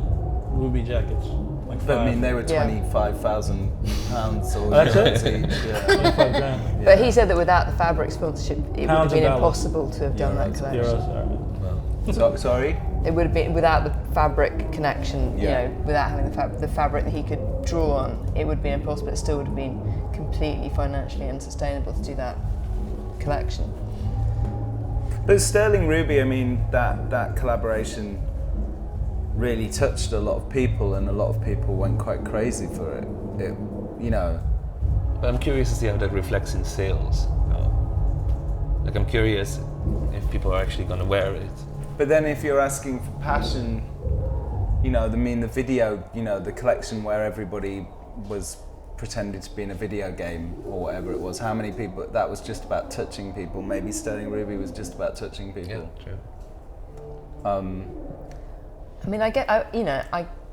ruby jackets. Like like But I mean, they were Yeah. £25,000 or That's it? each. Yeah. 25 grand. But he said that without the fabric sponsorship, it would have Pounds been and dollars. impossible to have done that collection. Euros, all right. Sorry? It would have been without the fabric connection, Yeah. you know, without having the fabric that he could draw on, it would have been impossible. It still would have been completely financially unsustainable to do that collection. But Sterling Ruby, I mean, that collaboration really touched a lot of people, and a lot of people went quite crazy for it. You know. But I'm curious to see how that reflects in sales. Like, I'm curious if people are actually going to wear it. But then if you're asking for passion, you know, the video, you know, the collection where everybody was pretended to be in a video game or whatever it was, how many people, that was just about touching people. Maybe Sterling Ruby was just about touching people. Yeah, true. I mean,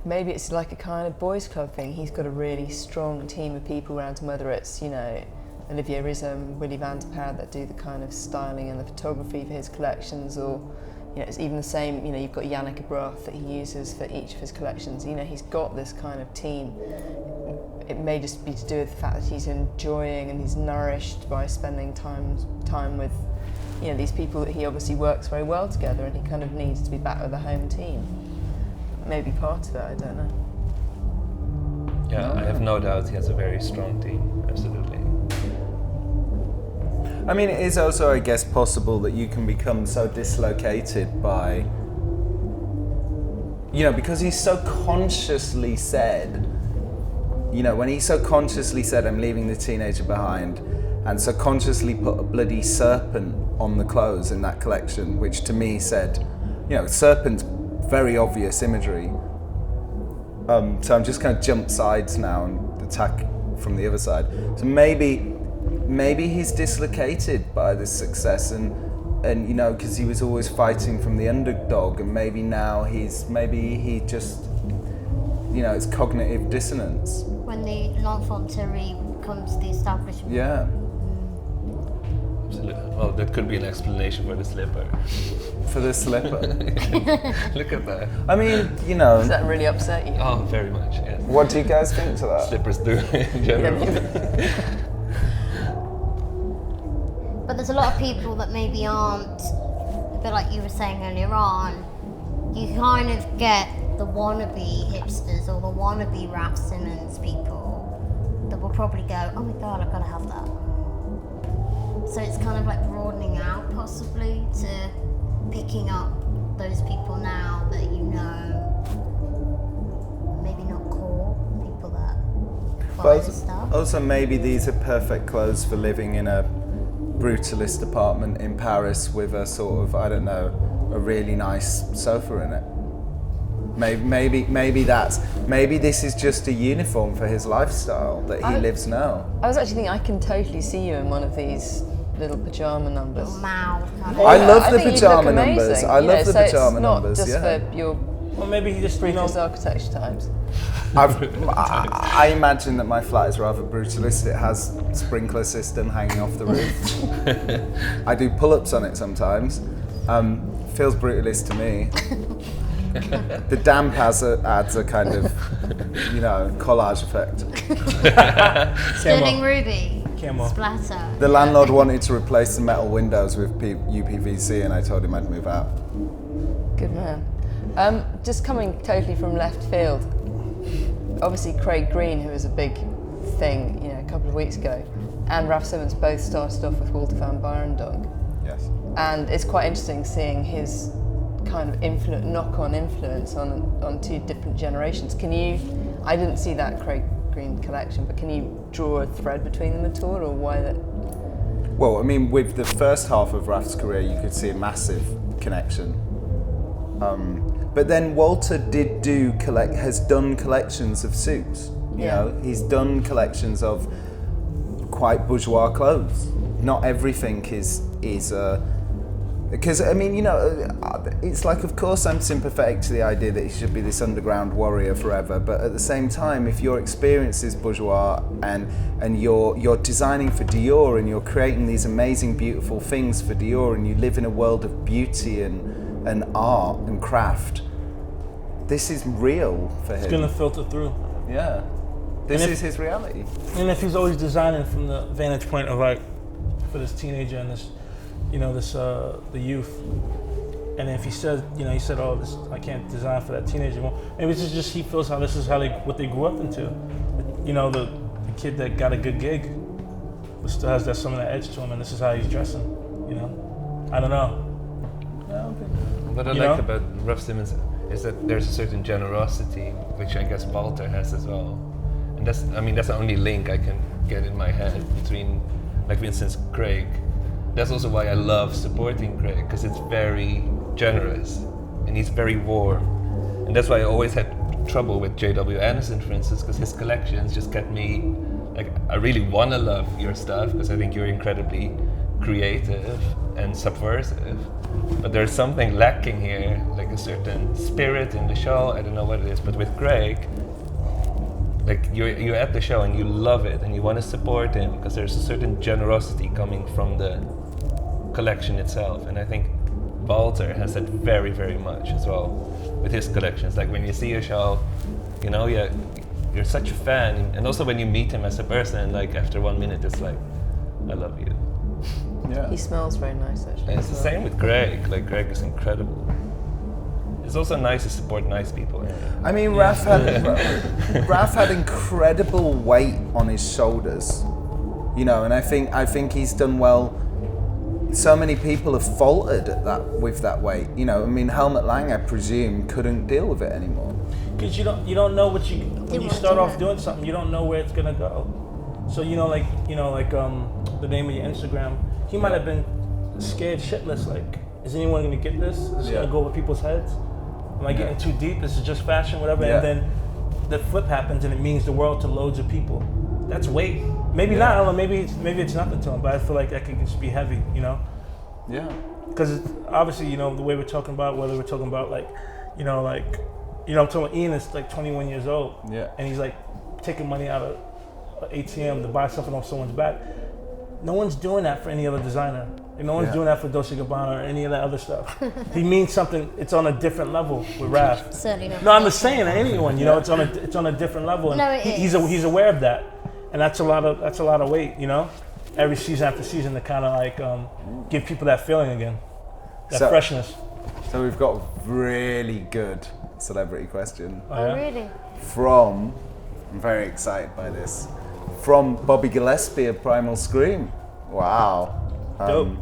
maybe it's like a kind of boys' club thing. He's got a really strong team of people around him, whether it's, you know, Olivier Rizom, Willy van der Pad that do the kind of styling and the photography for his collections, or, you know, it's even the same, you know, you've got Yannick Abrath that he uses for each of his collections. You know, he's got this kind of team. It may just be to do with the fact that he's enjoying and he's nourished by spending time with, you know, these people that he obviously works very well together, and he kind of needs to be back with the home team. Maybe part of it, I don't know. Yeah, I have no doubt he has a very strong team, absolutely. I mean, it is also, I guess, possible that you can become so dislocated by, you know, because he's so consciously said, you know, when he so consciously said, I'm leaving the teenager behind, and so consciously put a bloody serpent on the clothes in that collection, which to me said, you know, serpent's very obvious imagery. So I'm just going to jump sides now and attack from the other side. So maybe he's dislocated by this success, and you know, because he was always fighting from the underdog, and maybe now he just, you know, it's cognitive dissonance. When the l'enfant terrible comes to the establishment. Yeah. Absolutely. Well, that could be an explanation for the slipper. For the slipper. Look at that. I mean, you know. Does that really upset you? Oh, very much, yes. What do you guys think to that? Slippers do in general. But there's a lot of people that maybe aren't, a bit like you were saying earlier on, you kind of get the wannabe hipsters or the wannabe Raf Simons people that will probably go, oh my god, I've got to have that. So it's kind of like broadening out possibly to picking up those people now that you know, maybe not core people that buy the stuff. Also, maybe these are perfect clothes for living in a brutalist apartment in Paris with a sort of, I don't know, a really nice sofa in it. Maybe this is just a uniform for his lifestyle that he lives now. I was actually thinking I can totally see you in one of these little pajama numbers. Little mouth kind I of. love the think you'd pajama look amazing, numbers. I you know, love the so pajama numbers. It's not just Yeah. for your Well, maybe he just, you know, briefest architecture times. I imagine that my flat is rather brutalist. It has a sprinkler system hanging off the roof. I do pull-ups on it sometimes. Feels brutalist to me. The damp adds a kind of, you know, collage effect. Sterling Ruby. Camo. Splatter. The landlord wanted to replace the metal windows with UPVC, and I told him I'd move out. Good man. Just coming totally from left field, obviously Craig Green, who was a big thing, you know, a couple of weeks ago, and Raf Simons both started off with Walter van Beirendonck. Yes. And it's quite interesting seeing his kind of knock-on influence on two different generations. I didn't see that Craig Green collection, but can you draw a thread between them at all, or why that? Well, I mean, with the first half of Raf's career, you could see a massive connection. But then Walter has done collections of suits. You know, he's done collections of quite bourgeois clothes. Not everything is because I mean, you know, it's like, of course I'm sympathetic to the idea that he should be this underground warrior forever, but at the same time, if your experience is bourgeois and you're designing for Dior and you're creating these amazing, beautiful things for Dior, and you live in a world of beauty and art and craft, this is real for him. it's gonna filter through. Yeah. This And if- is his reality. And if he's always designing from the vantage point of like, for this teenager and this, the youth, and if he said, he said, oh, this, I can't design for that teenager. Well, maybe it's just he feels how this is what they grew up into. The kid that got a good gig, but still has some of that edge to him, and this is how he's dressing. I don't know. What I like about Raf Simons is that there's a certain generosity, which I guess Walter has as well. And that's the only link I can get in my head between, like for instance, Craig. That's also why I love supporting Craig, because it's very generous and he's very warm. And that's why I always had trouble with J.W. Anderson, for instance, because his collections just kept me, like, I really want to love your stuff because I think you're incredibly creative and subversive. But there's something lacking here, like a certain spirit in the show. I don't know what it is, but with Craig, like you're at the show and you love it and you want to support him because there's a certain generosity coming from the collection itself. And I think Walter has that very, very much as well with his collections. Like when you see a show, you're such a fan, and also when you meet him as a person, like after 1 minute, it's like, I love you. Yeah. He smells very nice, actually. And it's the same with Greg. Like Greg is incredible. It's also nice to support nice people. I mean, Raf had incredible weight on his shoulders, and I think he's done well. So many people have faltered with that weight. Helmut Lang, I presume, couldn't deal with it anymore. Because you don't know when you start off doing something, you don't know where it's gonna go. So the name of your Instagram, he might have been scared shitless. Like, is anyone gonna get this? Is it gonna go over people's heads? Am I getting too deep? This is just fashion, whatever. Yeah. And then the flip happens, and it means the world to loads of people. That's weight. Maybe not. I don't know. Maybe it's nothing to him, but I feel like that can just be heavy. Yeah. Because obviously, the way we're talking about, whether we're talking about I'm talking about Ian is like 21 years old, and he's like taking money out of an ATM to buy something off someone's back. No one's doing that for any other designer. And no one's doing that for Dolce & Gabbana or any of that other stuff. He means something. It's on a different level with Raf. Certainly not. No, I'm just saying anyone. It's on a different level. And No, it he's is. aware of that, and that's a lot of weight. Every season after season to kind of like give people that feeling again, that freshness. So we've got a really good celebrity question Oh, really? from, I'm very excited by this, from Bobby Gillespie of Primal Scream. Wow. Dope.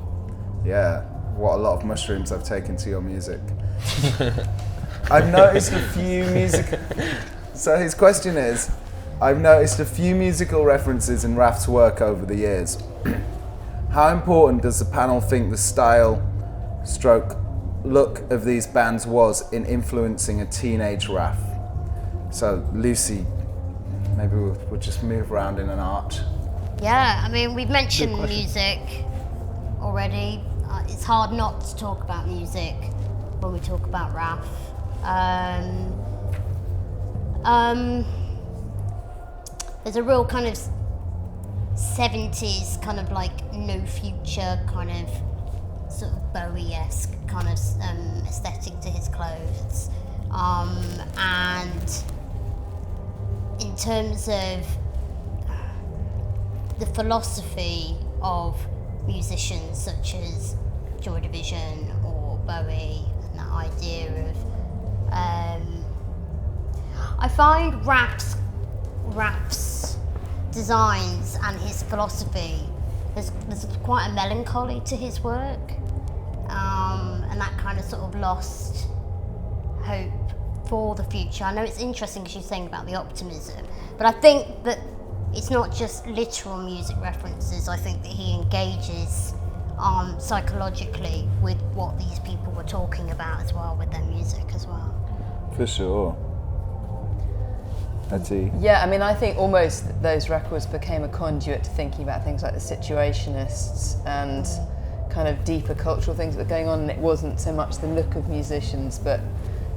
Yeah, what a lot of mushrooms I've taken to your music. I've noticed a few So his question is, I've noticed a few musical references in Raf's work over the years. How important does the panel think the style / look of these bands was in influencing a teenage Raf? So Lucy, maybe we'll just move around in an arch. Yeah, we've mentioned music already. It's hard not to talk about music when we talk about Raf. There's a real kind of 70s kind of like no future kind of sort of Bowie-esque kind of aesthetic to his clothes. And in terms of the philosophy of musicians such as Joy Division or Bowie, and that idea of I find Raf's designs and his philosophy, there's quite a melancholy to his work, and that kind of sort of lost hope for the future. I know it's interesting because you're saying about the optimism, but I think that it's not just literal music references. I think that he engages psychologically with what these people were talking about as well with their music as well. For sure. Hettie? Yeah, I think almost those records became a conduit to thinking about things like the Situationists and kind of deeper cultural things that were going on, and it wasn't so much the look of musicians, but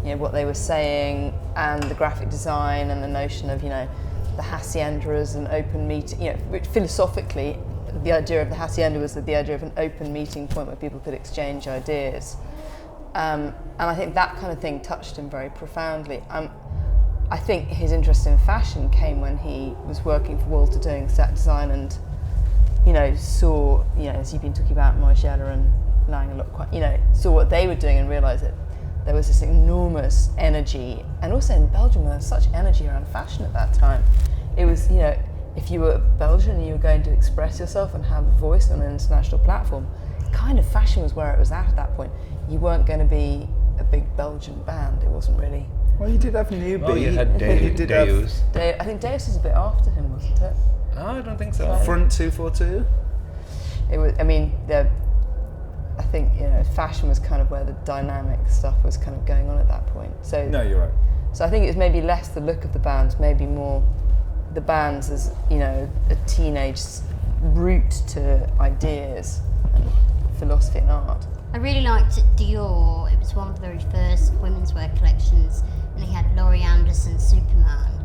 what they were saying and the graphic design and the notion of the hacienda as an open meeting, which philosophically the idea of the hacienda was the idea of an open meeting point where people could exchange ideas, and I think that kind of thing touched him very profoundly. I think his interest in fashion came when he was working for Walter doing set design and, saw, as you've been talking about Margiela and Lang a lot, saw what they were doing and realised that there was this enormous energy. And also in Belgium, there was such energy around fashion at that time. It was, if you were Belgian and you were going to express yourself and have a voice on an international platform, kind of fashion was where it was at that point. You weren't going to be a big Belgian band. It wasn't really. Well, you did have New Beat. Oh, you had Daryoush. I think Daryoush was a bit after him, wasn't it? Oh, I don't think so. Front 242. It was. I mean, I think fashion was kind of where the dynamic stuff was kind of going on at that point. So No, you're right. So I think it was maybe less the look of the bands, maybe more the bands as a teenage route to ideas and philosophy and art. I really liked Dior. It was one of the very first women's wear collections, and they had Laurie Anderson's Superman,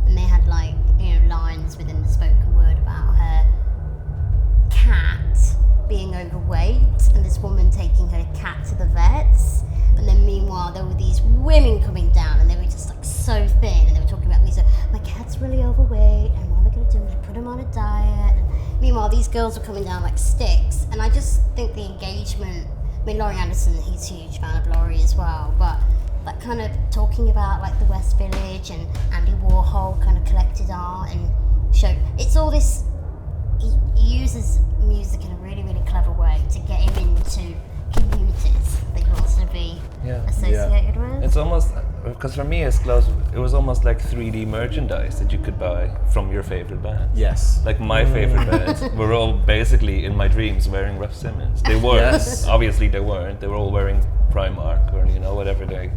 and they had lines within the spoken word about her cat being overweight and this woman taking her cat to the vets, and then meanwhile there were these women coming down and they were just so thin, and they were talking about me, so my cat's really overweight and what am I going to do, put him on a diet, and meanwhile these girls were coming down like sticks. And I just think the engagement, Laurie Anderson, he's a huge fan of Laurie as well, but that kind of talking about the West Village and Andy Warhol kind of collected art and show, it's all this, he uses music in a really, really clever way to get him into communities that he wants to be associated with. It's almost, because for me it was almost like 3D merchandise that you could buy from your favorite band. Yes. Like my favorite bands were all basically in my dreams wearing Raf Simons. They weren't. Yes. Obviously they weren't. They were all wearing Primark or whatever they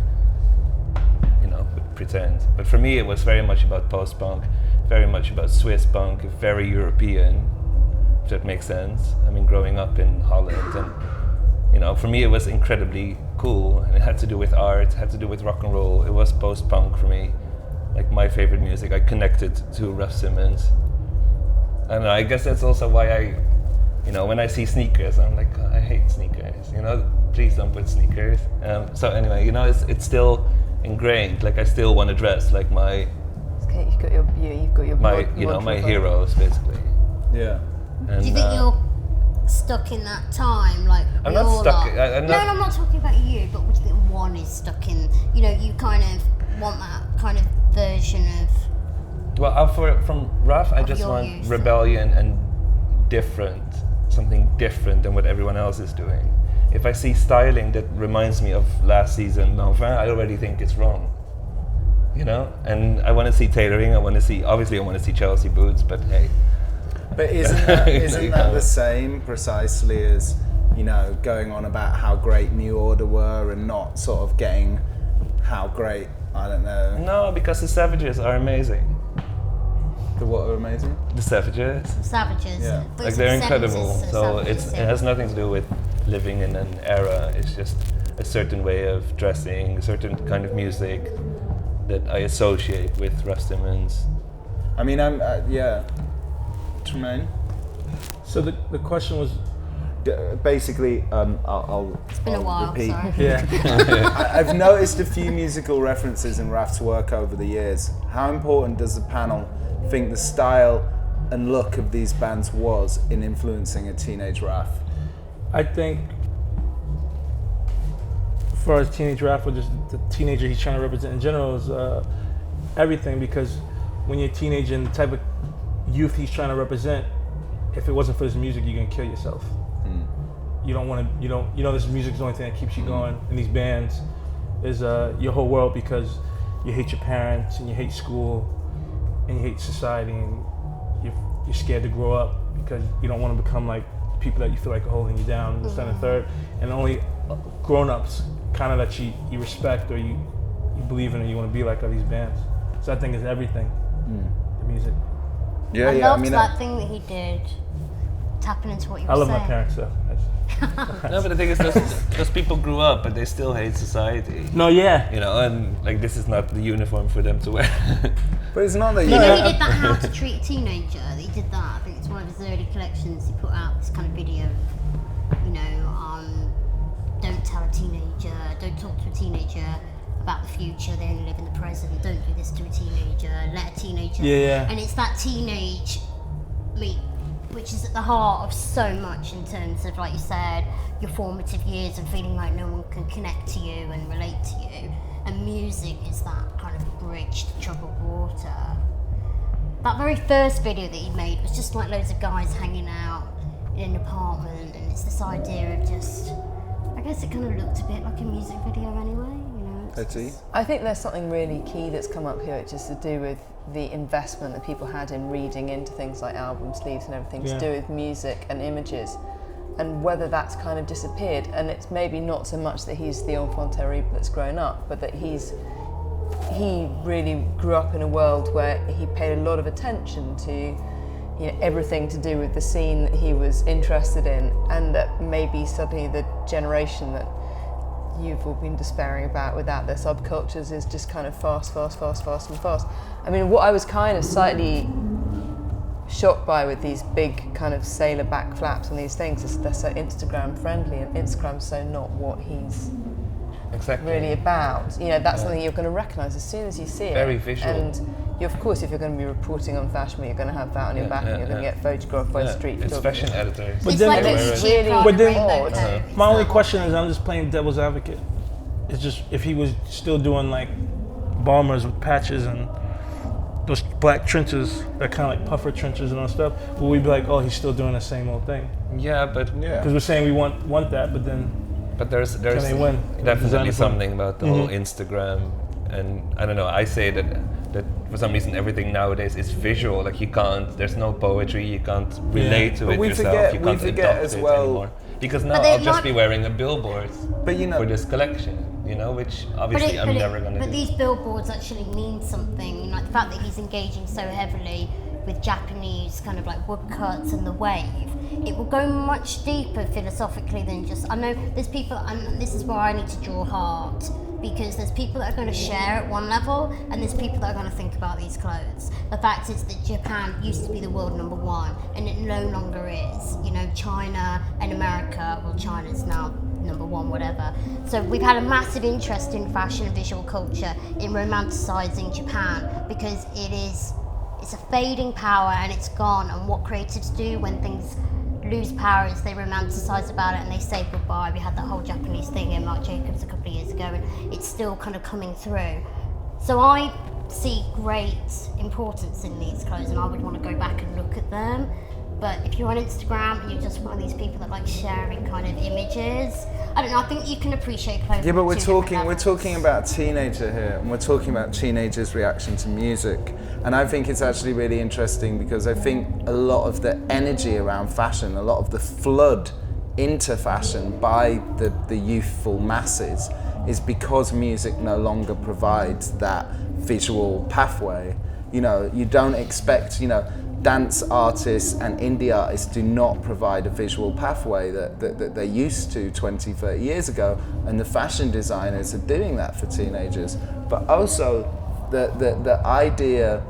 would pretend. But for me it was very much about post-punk, very much about Swiss punk, very European, if that makes sense. I mean, growing up in Holland, and for me it was incredibly cool, and it had to do with art, it had to do with rock and roll. It was post-punk for me, like my favorite music. I connected to Raf Simons, and I guess that's also why I, when I see sneakers, I'm like, I hate sneakers. Please don't put sneakers. So anyway, it's still ingrained. Like I still want to dress like my. Okay, you've got your my heroes basically. Yeah. And, do you think you're stuck in that time? I'm not stuck. I'm no, I'm not talking about you, but would you think one is stuck in? You kind of want that kind of version of. Well, from Raf, I just want youth. rebellion and something different than what everyone else is doing. If I see styling that reminds me of last season, I already think it's wrong. And I want to see tailoring. Obviously I want to see Chelsea boots, but hey. But isn't that the same precisely as, going on about how great New Order were and not sort of getting how great, I don't know. No, because the Savages are amazing. The what are amazing? The Savages. Savages. Yeah. But They're it's incredible. 70s, So Savages, it has nothing to do with living in an era. It's just a certain way of dressing, a certain kind of music that I associate with Raf Simons. I mean, Tremaine? So the question was, Basically, I'll It's been a while, repeat. sorry. yeah, I've noticed a few musical references in Raf's work over the years. How important does the panel think the style and look of these bands was in influencing a teenage Raf? I think as far as teenage Raf, or just the teenager he's trying to represent in general, is everything, because when you're a teenager and the type of youth he's trying to represent, if it wasn't for this music, you're gonna kill yourself. You don't want to. This music is the only thing that keeps you going. And these bands is your whole world, because you hate your parents and you hate school and you hate society, and you're scared to grow up because you don't want to become like people that you feel like are holding you down. This, that, and third, and only grown-ups kind of that you respect or you believe in or you want to be like are these bands. So I think it's everything. The music. Yeah, I loved that I thing that he did, tapping into what you were I love saying. my parents though. No, but the thing is, those people grew up, but they still hate society. No, yeah. And like this is not the uniform for them to wear. But it's not that You know, he did that How to Treat a Teenager. He did that. I think it's one of his early collections. He put out this kind of video, don't tell a teenager, don't talk to a teenager about the future, they only live in the present, don't do this to a teenager, let a teenager. Yeah. And it's that teenage meet, which is at the heart of so much in terms of, like you said, your formative years and feeling like no one can connect to you and relate to you. And music is that kind of bridge to troubled water. That very first video that you made was just like loads of guys hanging out in an apartment, and it's this idea of just, I guess it kind of looked a bit like a music video anyway, you know. Hettie? I think there's something really key that's come up here, which is to do with the investment that people had in reading into things like album sleeves and everything to do with music and images, and whether that's kind of disappeared. And it's maybe not so much that he's the enfant terrible that's grown up, but that he really grew up in a world where he paid a lot of attention to, you know, everything to do with the scene that he was interested in, and that maybe suddenly the generation that you've all been despairing about without their subcultures is just kind of fast. I mean, what I was kind of slightly shocked by with these big kind of sailor back flaps and these things is they're so Instagram friendly, and Instagram's so not what he's really about. You know, that's something you're going to recognise as soon as you see it. Very visual. And you, of course, if you're going to be reporting on fashion, you're going to have that on your back, and you're going to get photographed by the street It's photographers. fashion editors. But It's then like it- those really- cheap but then- rainbow odd. coats. My only question is, I'm just playing devil's advocate. It's just if he was still doing like bombers with patches and those black trenches, that kind of like puffer trenches and all stuff, would we be like, oh, he's still doing the same old thing? Yeah, but Because we're saying we want that, but then there's they win? definitely Design something about the whole Mhm. Instagram, and I don't know. I say that for some reason everything nowadays is visual. Like there's no poetry. You can't relate to But it we yourself. forget- you we can't forget adopt as it well- anymore. Because now But they I'll just might- be wearing a billboard But you know, for this collection. You know, which obviously I'm never gonna but do. these billboards actually mean something. Like the fact that he's engaging so heavily with Japanese kind of like woodcuts and the wave, it will go much deeper philosophically than just. I know there's people, and this is where I need to draw hard, because there's people that are going to share at one level, and there's people that are going to think about these clothes. The fact is that Japan used to be the world number one, and it no longer is. You know, China and America. Well, China's now number one, whatever. So we've had a massive interest in fashion and visual culture in romanticising Japan, because it's a fading power and it's gone. And what creatives do when things lose power is they romanticise about it and they say goodbye. We had that whole Japanese thing in Marc Jacobs a couple of years ago, and it's still kind of coming through. So I see great importance in these clothes, and I would want to go back and look at them. But if you're on Instagram and you're just one of these people that like sharing kind of images, I don't know, I think you can appreciate clothing. yeah, but at we're two different talking levels. about a teenager here, and we're talking about teenagers' reaction to music. And I think it's actually really interesting, because I think a lot of the energy around fashion, a lot of the flood into fashion by the youthful masses is because music no longer provides that visual pathway. You know, you don't expect, you know, dance artists and indie artists do not provide a visual pathway that they used to 20, 30 years ago, and the fashion designers are doing that for teenagers. But also the idea,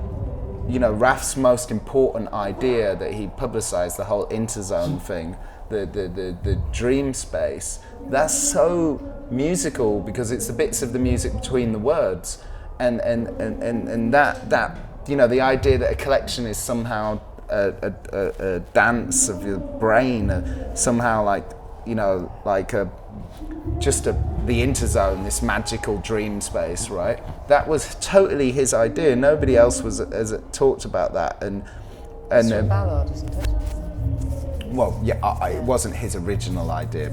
you know, Raf's most important idea that he publicized, the whole interzone thing, the dream space, that's so musical because it's the bits of the music between the words, and that you know, the idea that a collection is somehow a dance of your brain, somehow like, you know, like the interzone, this magical dream space, right? That was totally his idea. Nobody else has talked about that, and It's from Ballard, isn't it? well, yeah, it wasn't his original idea,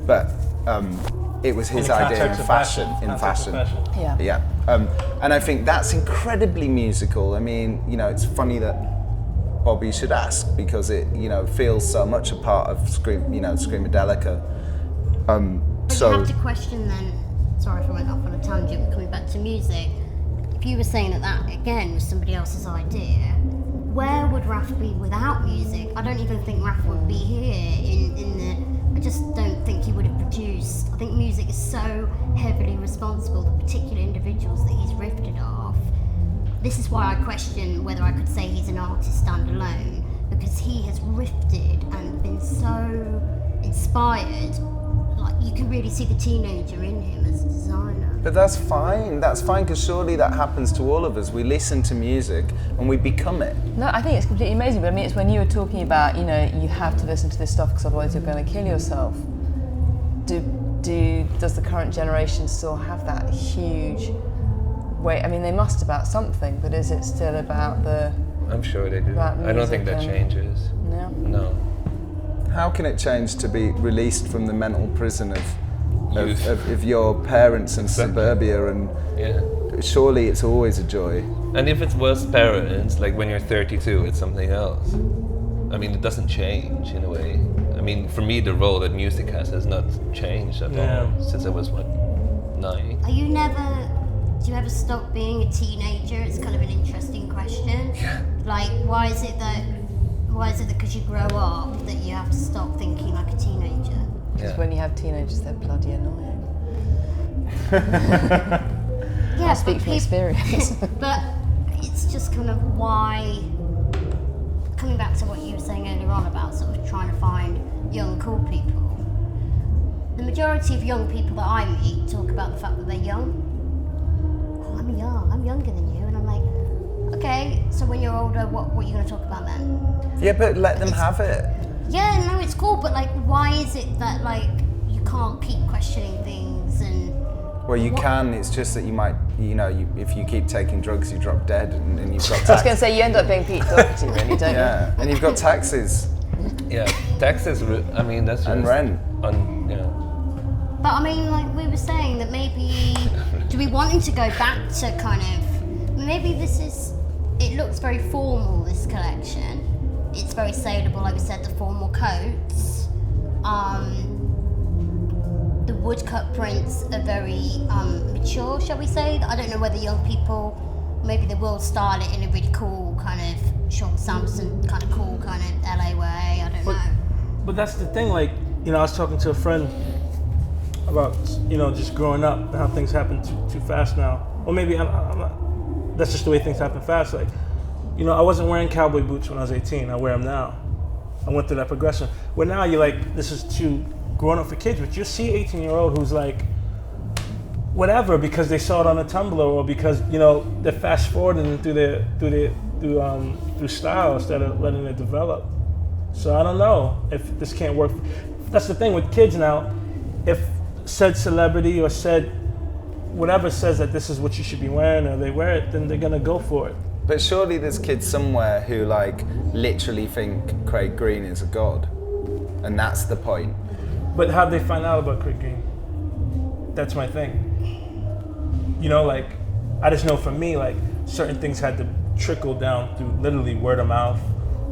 but it was his In the idea in context of fashion. Context of fashion. Yeah. Yeah, and I think that's incredibly musical. I mean, you know, it's funny that Bobby should ask, because it, you know, feels so much a part of Screamadelica. But you have to question then, sorry if I went off on a tangent, but coming back to music, if you were saying that again was somebody else's idea, where would Raf be without music? I don't even think Raf would be here I just don't think he would have produced. I think music is so heavily responsible, the particular individuals that he's riffed off. This is why I question whether I could say he's an artist standalone, because he has riffed and been so inspired, like you can really see the teenager in him as a designer. But that's fine, because surely that happens to all of us. We listen to music and we become it. No, I think it's completely amazing, but I mean, it's when you were talking about, you know, you have to listen to this stuff because otherwise you're going to kill yourself. Does the current generation still have that huge weight? I mean, they must about something, but is it still about the... I'm sure they do. I don't think that changes. No? No. How can it change to be released from the mental prison of Youth. your parents in suburbia? And Yeah. surely it's always a joy. And if it was parents, like when you're 32, it's something else. I mean, it doesn't change in a way. I mean, for me, the role that music has not changed at all since I was, 9? Do you ever stop being a teenager? It's kind of an interesting question. Yeah. Like, why is it that because you grow up that you have to stop thinking like a teenager? Because when you have teenagers, they're bloody annoying. Yeah, I speak from experience. But it's just kind of why, coming back to what you were saying earlier on about sort of trying to find young, cool people. The majority of young people that I meet talk about the fact that they're young. Oh, I'm younger than you. And I'm like, okay, so when you're older, what are you going to talk about then? Yeah, but let them have it. Yeah, no, it's cool, but like, why is it that like you can't keep questioning things and... Well, you can, it's just that you might, if you keep taking drugs, you drop dead and you've got I was taxes. going to say, you end up being Pete Doherty, really, don't you? Yeah, and you've got taxes. Yeah, taxes, I mean, that's just... And rent. But I mean, like we were saying, that maybe, do we want him to go back to kind of, maybe it looks very formal, this collection. It's very saleable, like we said, the formal coats. The woodcut prints are very mature, shall we say? I don't know whether young people, maybe they will style it in a really cool kind of Sean Samson kind of cool kind of LA way, I don't know. But that's the thing, like, I was talking to a friend about, just growing up and how things happen too fast now. Or maybe I'm not, that's just the way things happen fast. Like, I wasn't wearing cowboy boots when I was 18, I wear them now. I went through that progression. Where now you're like, this is too grown up for kids, but you see 18-year-old who's like, whatever, because they saw it on a Tumblr or because, they're fast forwarding through style instead of letting it develop. So I don't know if this can't work. That's the thing with kids now. If said celebrity or said whatever says that this is what you should be wearing or they wear it, then they're gonna go for it. But surely there's kids somewhere who like literally think Craig Green is a god. And that's the point. But how'd they find out about Craig Green? That's my thing. Like, I just know for me, like, certain things had to trickle down through literally word of mouth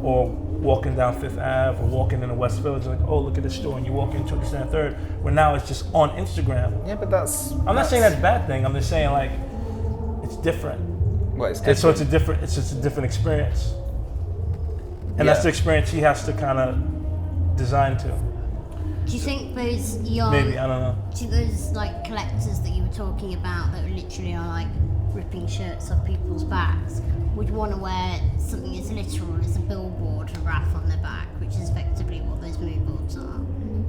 or walking down Fifth Ave or walking in the West Village, like, oh, look at this store, and you walk into 22nd and 3rd, where now it's just on Instagram. Yeah, but I'm not saying that's a bad thing, I'm just saying, like, it's different. Well, it's And different. so it's just a different experience. And that's the experience he has to kind of design to. Do you think those young... Maybe, I don't know. Do you think those like collectors that you were talking about that literally are like ripping shirts off people's backs would want to wear something as literal as a billboard and Raf on their back, which is effectively what those mood boards are?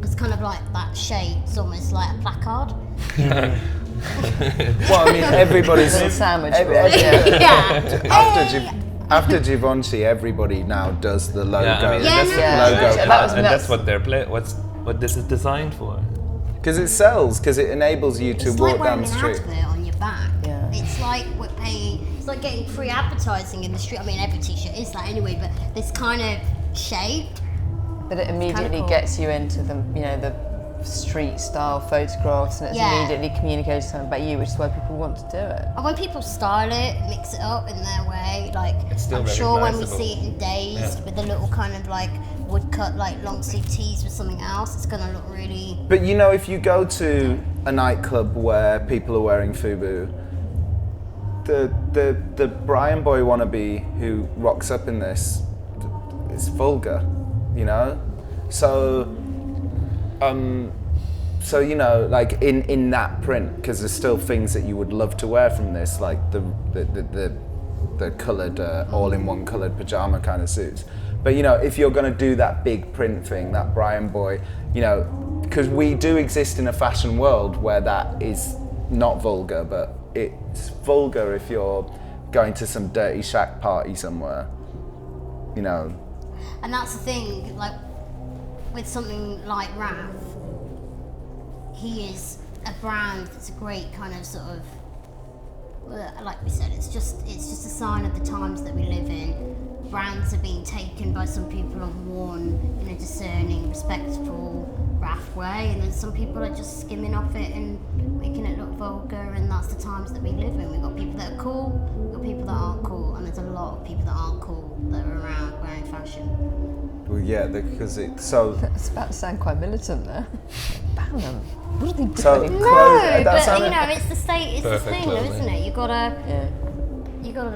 It's kind of like that shape's almost like a placard. Well, I mean, everybody's... Little sandwich ev- board, ev- Yeah. After Givenchy, everybody now does the logo. Yeah, I mean, Yeah, that's, no. Logo. That was and nuts. that's what they're what this is designed for. Because it sells, because it enables you to It's walk like down wearing the an street. advert on your back. Yeah. It's like we're paying. It's like getting free advertising in the street. I mean, every t-shirt is that anyway. But this kind of shape. But it immediately cool. gets you into the street style photographs, and it's Yeah. immediately communicating something about you, which is why people want to do it. And when people style it, mix it up in their way, like It's still I'm sure when we recognisable. see it in Dazed with the little kind of like woodcut like long sleeve tees with something else, it's gonna look really. But if you go to a nightclub where people are wearing FUBU, the Brian Boy wannabe who rocks up in this is vulgar, So, like in that print, because there's still things that you would love to wear from this, like the coloured, all-in-one coloured pajama kind of suits. But if you're going to do that big print thing, that Brian Boy, because we do exist in a fashion world where that is not vulgar, but it's vulgar if you're going to some dirty shack party somewhere, you know. And that's the thing, like with something like Raf, he is a brand that's a great kind of sort of, like we said, it's just a sign of the times that we live in. Brands are being taken by some people and worn in a discerning, respectful, Raf way, and then some people are just skimming off it and making it look vulgar, and that's the times that we live in. We've got people that are cool, we've got people that aren't cool, and there's a lot of people that aren't cool that are around wearing fashion. Well, yeah, because it's so. It's about to sound quite militant there. Ban them. What are they doing? So, No, that but sounded- you know, it's the state, it's the Perfect thing, though, clothing. isn't it? You gotta Yeah.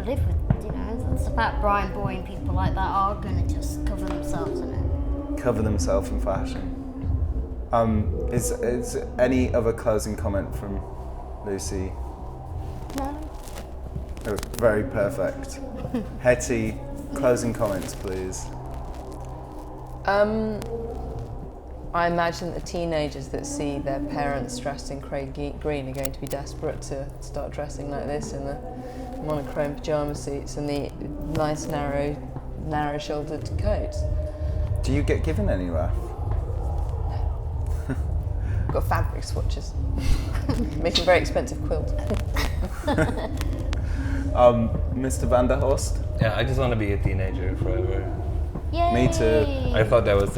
live with, you know, it's about Brian Boy and people like that are gonna just cover themselves in it. Cover themselves in fashion. Is any other closing comment from Lucy? No. Oh, very perfect. Hettie, closing comments, please. I imagine the teenagers that see their parents dressed in Craig Green are going to be desperate to start dressing like this in the monochrome pyjama suits and the nice narrow-shouldered coats. Do you get given any, Raf? Got fabric swatches. Making very expensive quilts. Mr. Van der Horst? Yeah, I just want to be a teenager forever. Yay! Me too. I thought that was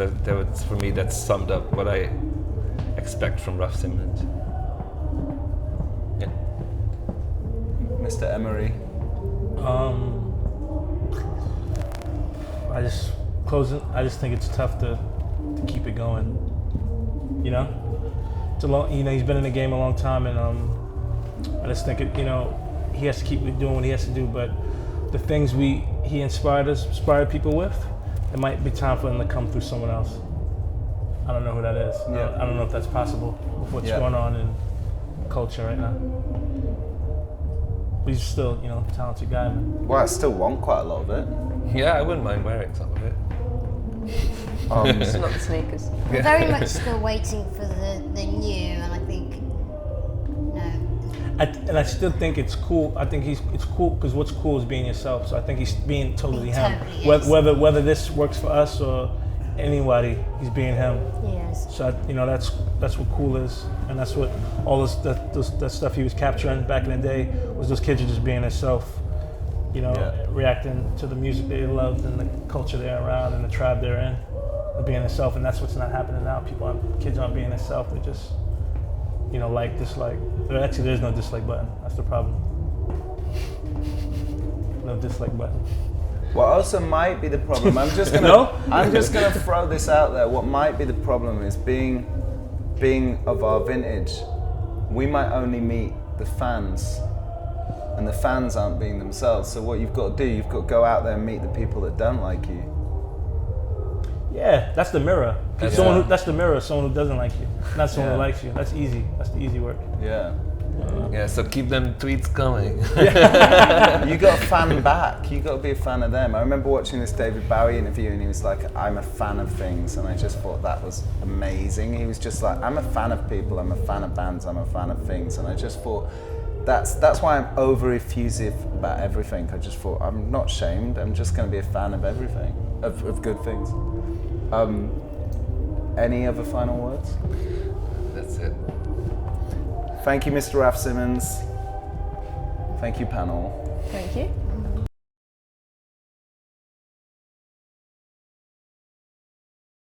for me, that summed up what I expect from Raf Simons. Yeah. Mr. Emory? I just think it's tough to keep it going. You know, it's a long. You know, he's been in the game a long time, and I just think he has to keep doing what he has to do. But the things he inspired people with, it might be time for him to come through someone else. I don't know who that is. Yeah. I don't know if that's possible with what's going on in culture right now. But he's still, a talented guy, man. Well, I still want quite a lot of it. Yeah, I wouldn't mind wearing some of it. It's not the sneakers. We're very much still waiting for the new, and I think, no. I still think it's cool. I think it's cool because what's cool is being yourself. So I think he's being totally He him. totally is. Whether this works for us or anybody, he's being him. Yes. So that's what cool is, and that's what all that stuff he was capturing back in the day was those kids are just being themselves. Reacting to the music they loved and the culture they're around and the tribe they're in, and being themselves. And that's what's not happening now. Kids aren't being themselves. They just, like, dislike. Actually, there's no dislike button. That's the problem. No dislike button. What also might be the problem, I'm just gonna No? I'm just gonna throw this out there. What might be the problem is being of our vintage, we might only meet the fans, and the fans aren't being themselves. So what you've got to do, you've got to go out there and meet the people that don't like you. Yeah, that's the mirror. That's That's the mirror. Someone who doesn't like you, not someone who likes you. That's easy. That's the easy work. Yeah. Yeah, so keep them tweets coming. You got to fan back. You got to be a fan of them. I remember watching this David Bowie interview, and he was like, "I'm a fan of things," and I just thought that was amazing. He was just like, "I'm a fan of people. I'm a fan of bands. I'm a fan of things," and I just thought that's why I'm over effusive about everything. I just thought I'm not ashamed. I'm just going to be a fan of everything, of good things. Any other final words? That's it. Thank you, Mr. Raf Simons. Thank you, panel. Thank you.